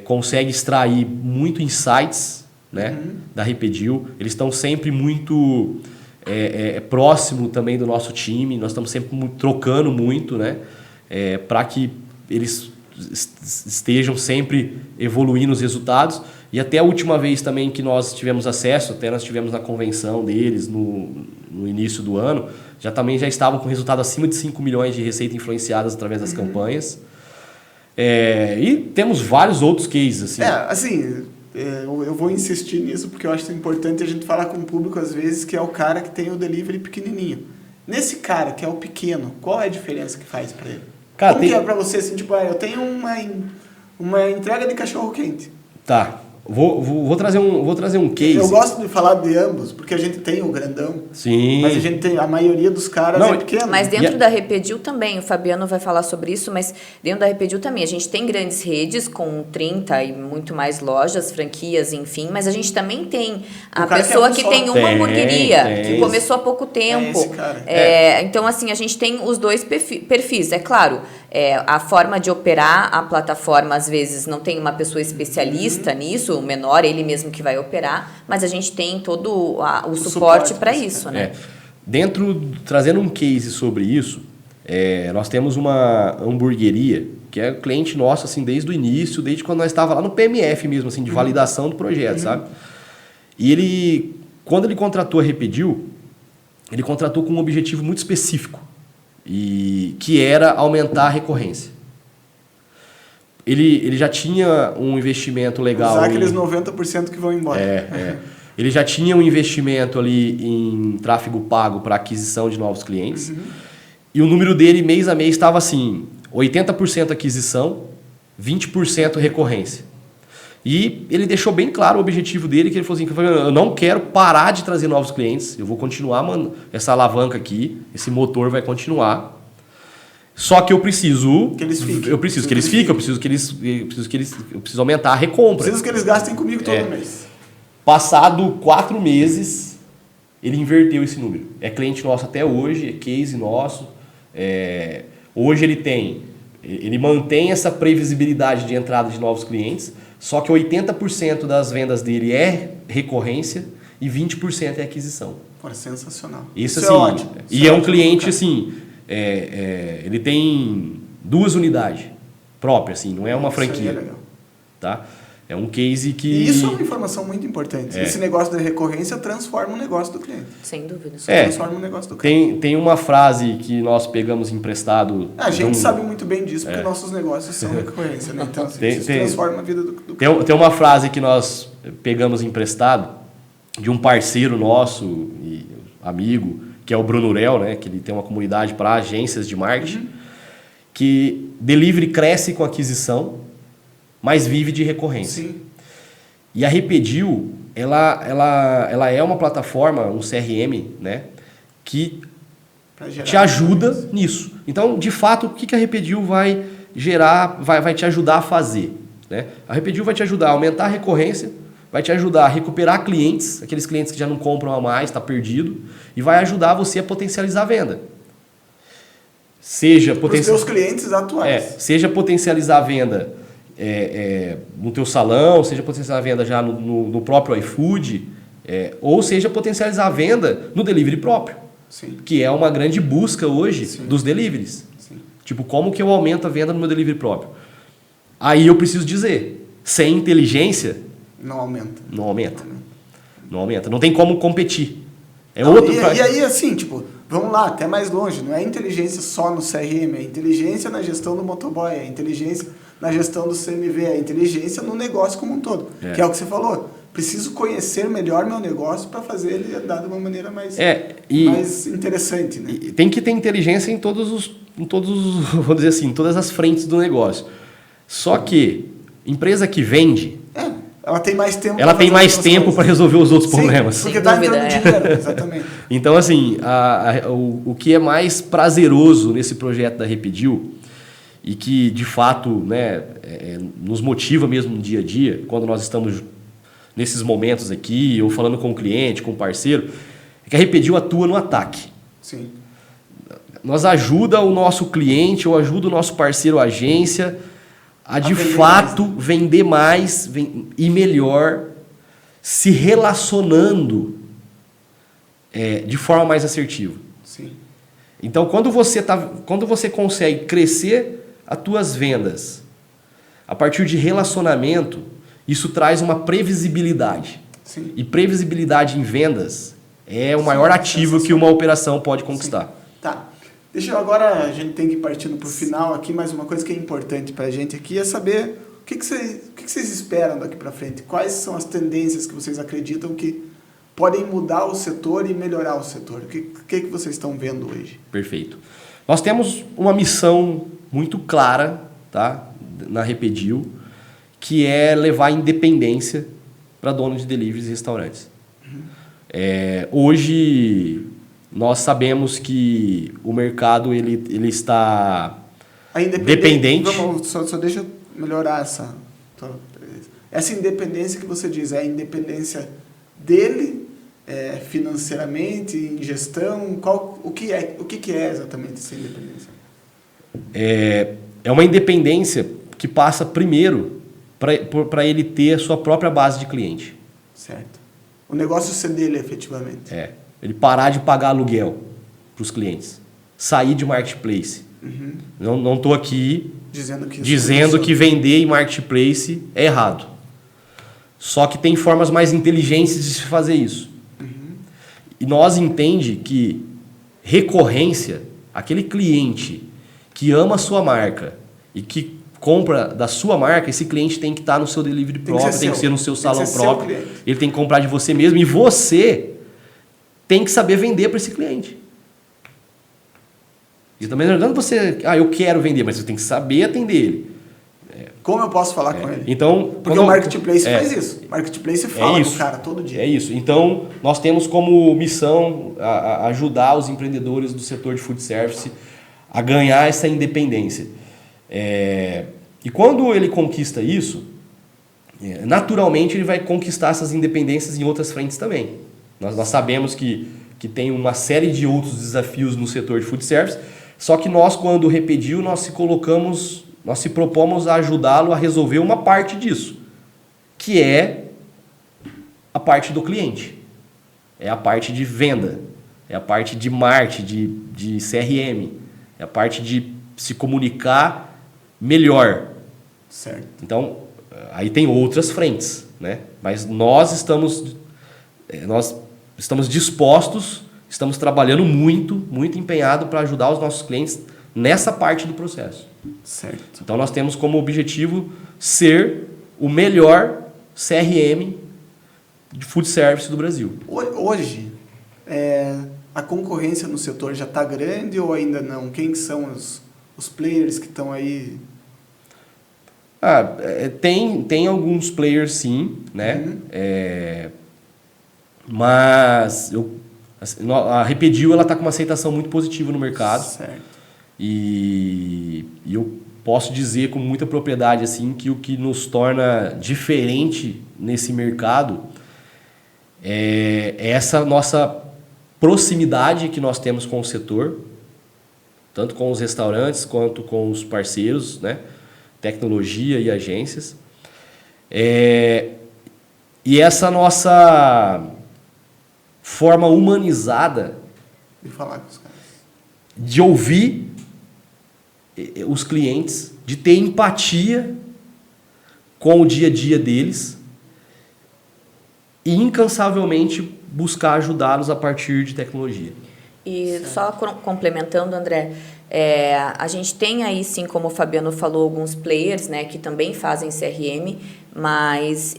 [SPEAKER 2] consegue extrair muito insights, né, da Repedio. Eles estão sempre muito próximo também do nosso time, nós estamos sempre trocando muito, né? Para que eles estejam sempre evoluindo os resultados. E até a última vez também que nós tivemos acesso, até nós tivemos na convenção deles no início do ano, já estavam com resultado acima de 5 milhões de receita influenciadas através das campanhas. E temos vários outros cases.
[SPEAKER 1] Eu vou insistir nisso porque eu acho importante a gente falar com o público às vezes que é o cara que tem o delivery pequenininho. Nesse cara que é o pequeno, qual é a diferença que faz para ele?
[SPEAKER 2] Cara,
[SPEAKER 1] Como que é para você assim, tipo, eu tenho uma entrega de cachorro quente.
[SPEAKER 2] Tá. Vou trazer um case.
[SPEAKER 1] Eu gosto de falar de ambos, porque a gente tem o grandão.
[SPEAKER 2] Sim.
[SPEAKER 1] Mas a maioria dos caras é pequeno.
[SPEAKER 3] Mas dentro da Repedil também, o Fabiano vai falar sobre isso, mas dentro da Repedil também, a gente tem grandes redes com 30 e muito mais lojas, franquias, enfim, mas a gente também tem a pessoa que tem uma hamburgueria, que começou há pouco tempo.
[SPEAKER 1] Esse cara.
[SPEAKER 3] Então, assim, a gente tem os dois perfis. É claro, a forma de operar a plataforma, às vezes, não tem uma pessoa especialista nisso, o menor, ele mesmo que vai operar, mas a gente tem todo o suporte para isso, né?
[SPEAKER 2] Trazendo um case sobre isso, nós temos uma hamburgueria que é cliente nosso assim, desde o início, desde quando nós estávamos lá no PMF mesmo, assim, de validação do projeto, sabe? E quando ele contratou a Repedil, ele contratou com um objetivo muito específico, que era aumentar a recorrência. Ele já tinha um investimento legal.
[SPEAKER 1] Usar aqueles 90% que vão embora.
[SPEAKER 2] Ele já tinha um investimento ali em tráfego pago para aquisição de novos clientes. E o número dele, mês a mês, estava assim, 80% aquisição, 20% recorrência. E ele deixou bem claro o objetivo dele, que ele falou assim, eu não quero parar de trazer novos clientes, eu vou continuar, essa alavanca aqui, esse motor vai continuar. Só que eu preciso que eles fiquem. Eu preciso aumentar a recompra.
[SPEAKER 1] Preciso que eles gastem comigo todo mês.
[SPEAKER 2] Passado 4 meses, ele inverteu esse número. É cliente nosso até hoje, é case nosso. Hoje ele mantém essa previsibilidade de entrada de novos clientes, só que 80% das vendas dele é recorrência e 20% é aquisição.
[SPEAKER 1] Pô, é sensacional.
[SPEAKER 2] Isso assim, é ótimo. E é um cliente assim... ele tem 2 unidades próprias, assim, não é uma franquia.
[SPEAKER 1] Isso aí é legal.
[SPEAKER 2] Tá? É um case que...
[SPEAKER 1] E isso é uma informação muito importante. Esse negócio da recorrência transforma o negócio do cliente.
[SPEAKER 3] Sem dúvida.
[SPEAKER 1] Transforma o negócio do cliente.
[SPEAKER 2] Tem uma frase que nós pegamos emprestado...
[SPEAKER 1] A gente sabe muito bem disso, porque nossos negócios são recorrência. Né? Então, isso transforma a vida do cliente.
[SPEAKER 2] Tem uma frase que nós pegamos emprestado de um parceiro nosso e amigo, que é o Bruno Urel, né? Que ele tem uma comunidade para agências de marketing, que delivery cresce com aquisição, mas vive de recorrência.
[SPEAKER 1] Sim.
[SPEAKER 2] E a Repedil, ela é uma plataforma, um CRM, né? Que te ajuda nisso. Então, de fato, o que a Repedil vai gerar, vai te ajudar a fazer? Né? A Repedil vai te ajudar a aumentar a recorrência, vai te ajudar a recuperar clientes, aqueles clientes que já não compram a mais, está perdido, e vai ajudar você a potencializar a venda. Seja
[SPEAKER 1] os seus clientes atuais.
[SPEAKER 2] Seja potencializar a venda no teu salão, seja potencializar a venda já no próprio iFood, ou seja potencializar a venda no delivery próprio.
[SPEAKER 1] Sim.
[SPEAKER 2] Que é uma grande busca hoje dos deliveries.
[SPEAKER 1] Sim.
[SPEAKER 2] Tipo, como que eu aumento a venda no meu delivery próprio? Aí eu preciso dizer, sem inteligência...
[SPEAKER 1] Não aumenta.
[SPEAKER 2] Não aumenta. Não tem como competir.
[SPEAKER 1] E aí, assim, tipo, vamos lá, até mais longe. Não é inteligência só no CRM, é inteligência na gestão do motoboy, é inteligência na gestão do CMV, é inteligência no negócio como um todo. Que é o que você falou. Preciso conhecer melhor meu negócio para fazer ele andar de uma maneira mais interessante. Né?
[SPEAKER 2] Tem que ter inteligência em todos vou dizer assim, em todas as frentes do negócio. Só que empresa que vende...
[SPEAKER 1] Ela tem mais tempo.
[SPEAKER 2] Ela tem mais tempo para resolver os outros problemas.
[SPEAKER 1] Porque está entrando dinheiro, exatamente.
[SPEAKER 2] Então, assim, o que é mais prazeroso nesse projeto da Repedil e que, de fato, né, nos motiva mesmo no dia a dia, quando nós estamos nesses momentos aqui, ou falando com o cliente, com o parceiro, é que a Repedil atua no ataque.
[SPEAKER 1] Sim.
[SPEAKER 2] Nós ajuda o nosso cliente ou ajuda o nosso parceiro, a agência... a de fato vender mais e melhor, se relacionando de forma mais assertiva.
[SPEAKER 1] Sim.
[SPEAKER 2] Então, quando você consegue crescer as tuas vendas a partir de relacionamento, isso traz uma previsibilidade.
[SPEAKER 1] Sim.
[SPEAKER 2] E previsibilidade em vendas é o maior ativo que uma operação pode conquistar.
[SPEAKER 1] Sim. Tá. Deixa eu agora, a gente tem que ir partindo para o final aqui, mas uma coisa que é importante para a gente aqui é saber o que vocês esperam daqui para frente. Quais são as tendências que vocês acreditam que podem mudar o setor e melhorar o setor? O que vocês estão vendo hoje?
[SPEAKER 2] Perfeito. Nós temos uma missão muito clara, tá, na Repedil, que é levar independência para donos de deliveries e restaurantes. Hoje, nós sabemos que o mercado ele está dependente.
[SPEAKER 1] Vamos, só deixa eu melhorar essa independência que você diz. É a independência dele financeiramente, em gestão? O que é exatamente essa independência?
[SPEAKER 2] É uma independência que passa primeiro para ele ter a sua própria base de cliente.
[SPEAKER 1] Certo. O negócio ser dele, efetivamente.
[SPEAKER 2] Ele parar de pagar aluguel para os clientes. Sair de marketplace.
[SPEAKER 1] Uhum.
[SPEAKER 2] Não estou aqui
[SPEAKER 1] dizendo
[SPEAKER 2] que vender em marketplace é errado. Só que tem formas mais inteligentes de se fazer isso.
[SPEAKER 1] Uhum.
[SPEAKER 2] E nós entendemos que recorrência, aquele cliente que ama a sua marca e que compra da sua marca, esse cliente tem que estar no seu delivery próprio, tem que ser no seu salão próprio, ele tem que comprar de você mesmo e você tem que saber vender para esse cliente. E também não adianta você, eu quero vender, mas você tem que saber atender ele.
[SPEAKER 1] Como eu posso falar com ele?
[SPEAKER 2] Então,
[SPEAKER 1] porque o Marketplace faz isso. O Marketplace fala com o cara todo dia.
[SPEAKER 2] É isso. Então, nós temos como missão ajudar os empreendedores do setor de food service a ganhar essa independência. E quando ele conquista isso, naturalmente ele vai conquistar essas independências em outras frentes também. Nós sabemos que tem uma série de outros desafios no setor de food service, só que nós, quando Repedil, nós se propomos a ajudá-lo a resolver uma parte disso, que é a parte do cliente, é a parte de venda, é a parte de marketing, de CRM, é a parte de se comunicar melhor.
[SPEAKER 1] Certo.
[SPEAKER 2] Então, aí tem outras frentes, né? Mas nós estamos dispostos, estamos trabalhando muito empenhado para ajudar os nossos clientes nessa parte do processo.
[SPEAKER 1] Certo.
[SPEAKER 2] Então, nós temos como objetivo ser o melhor CRM de food service do Brasil.
[SPEAKER 1] Hoje, a concorrência no setor já está grande ou ainda não? Quem são os players que estão aí?
[SPEAKER 2] Tem alguns players sim, né?
[SPEAKER 1] Uhum.
[SPEAKER 2] Mas a Repedil está com uma aceitação muito positiva no mercado.
[SPEAKER 1] Certo.
[SPEAKER 2] E eu posso dizer com muita propriedade assim, que o que nos torna diferente nesse mercado é essa nossa proximidade que nós temos com o setor, tanto com os restaurantes quanto com os parceiros, né? Tecnologia e agências. E essa nossa forma humanizada
[SPEAKER 1] De falar com os caras.
[SPEAKER 2] de ouvir os clientes, de ter empatia com o dia a dia deles e incansavelmente buscar ajudá-los a partir de tecnologia.
[SPEAKER 3] E só complementando, André, a gente tem aí, sim, como o Fabiano falou, alguns players, né, que também fazem CRM, mas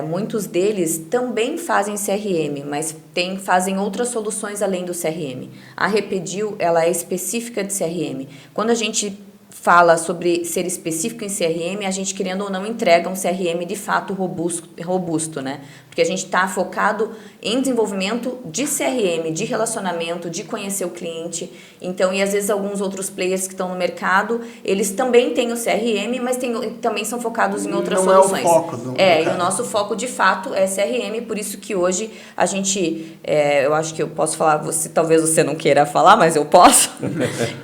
[SPEAKER 3] muitos deles também fazem CRM, mas fazem outras soluções além do CRM. A Repedil, ela é específica de CRM. Quando a gente fala sobre ser específico em CRM, a gente, querendo ou não, entrega um CRM de fato robusto, né? Porque a gente está focado em desenvolvimento de CRM, de relacionamento, de conhecer o cliente. Então, e às vezes alguns outros players que estão no mercado, eles também têm o CRM, mas também são focados em outras soluções.
[SPEAKER 1] Não é o foco do
[SPEAKER 3] e o nosso foco, de fato, é CRM, por isso que hoje a gente, eu acho que eu posso falar, talvez você não queira falar, mas eu posso,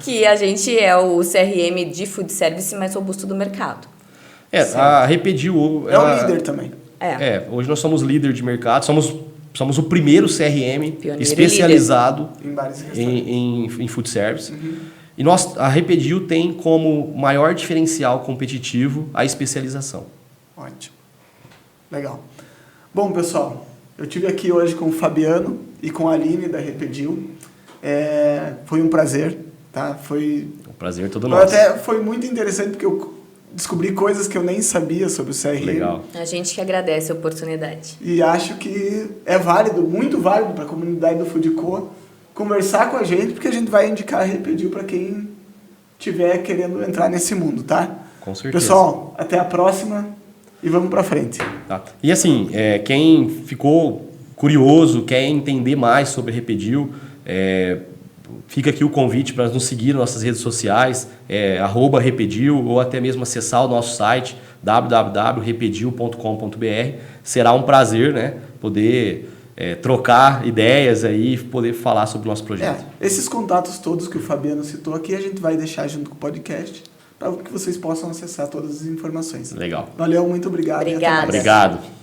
[SPEAKER 3] que a gente é o CRM de food service mais robusto do mercado.
[SPEAKER 2] A Repedil...
[SPEAKER 1] É o líder também.
[SPEAKER 2] Hoje nós somos líder de mercado, somos somos o primeiro CRM
[SPEAKER 3] Pioneiro
[SPEAKER 2] especializado
[SPEAKER 1] Em bares e restaurantes.
[SPEAKER 2] em food service. E a Repedil tem como maior diferencial competitivo a especialização.
[SPEAKER 1] Ótimo. Legal. Bom, pessoal, eu estive aqui hoje com o Fabiano e com a Aline da Repedil. Foi um prazer, tá? Foi
[SPEAKER 2] Um prazer todo nosso.
[SPEAKER 1] até foi muito interessante porque eu descobri coisas que eu nem sabia sobre o CRM.
[SPEAKER 2] Legal.
[SPEAKER 3] A gente que agradece a oportunidade.
[SPEAKER 1] E acho que é válido, muito válido para a comunidade do Foodco conversar com a gente, porque a gente vai indicar a Repedil para quem estiver querendo entrar nesse mundo, tá?
[SPEAKER 2] Com certeza.
[SPEAKER 1] Pessoal, até a próxima e vamos para frente.
[SPEAKER 2] Tá. E assim, quem ficou curioso, quer entender mais sobre Repedil, fica aqui o convite para nos seguir nas nossas redes sociais, @Repedil, ou até mesmo acessar o nosso site www.repedil.com.br. Será um prazer, né, poder trocar ideias aí, poder falar sobre o nosso projeto.
[SPEAKER 1] Esses contatos todos que o Fabiano citou aqui, a gente vai deixar junto com o podcast para que vocês possam acessar todas as informações.
[SPEAKER 2] Legal.
[SPEAKER 1] Valeu, muito obrigado. e até mais.
[SPEAKER 3] Obrigada.
[SPEAKER 2] Obrigado.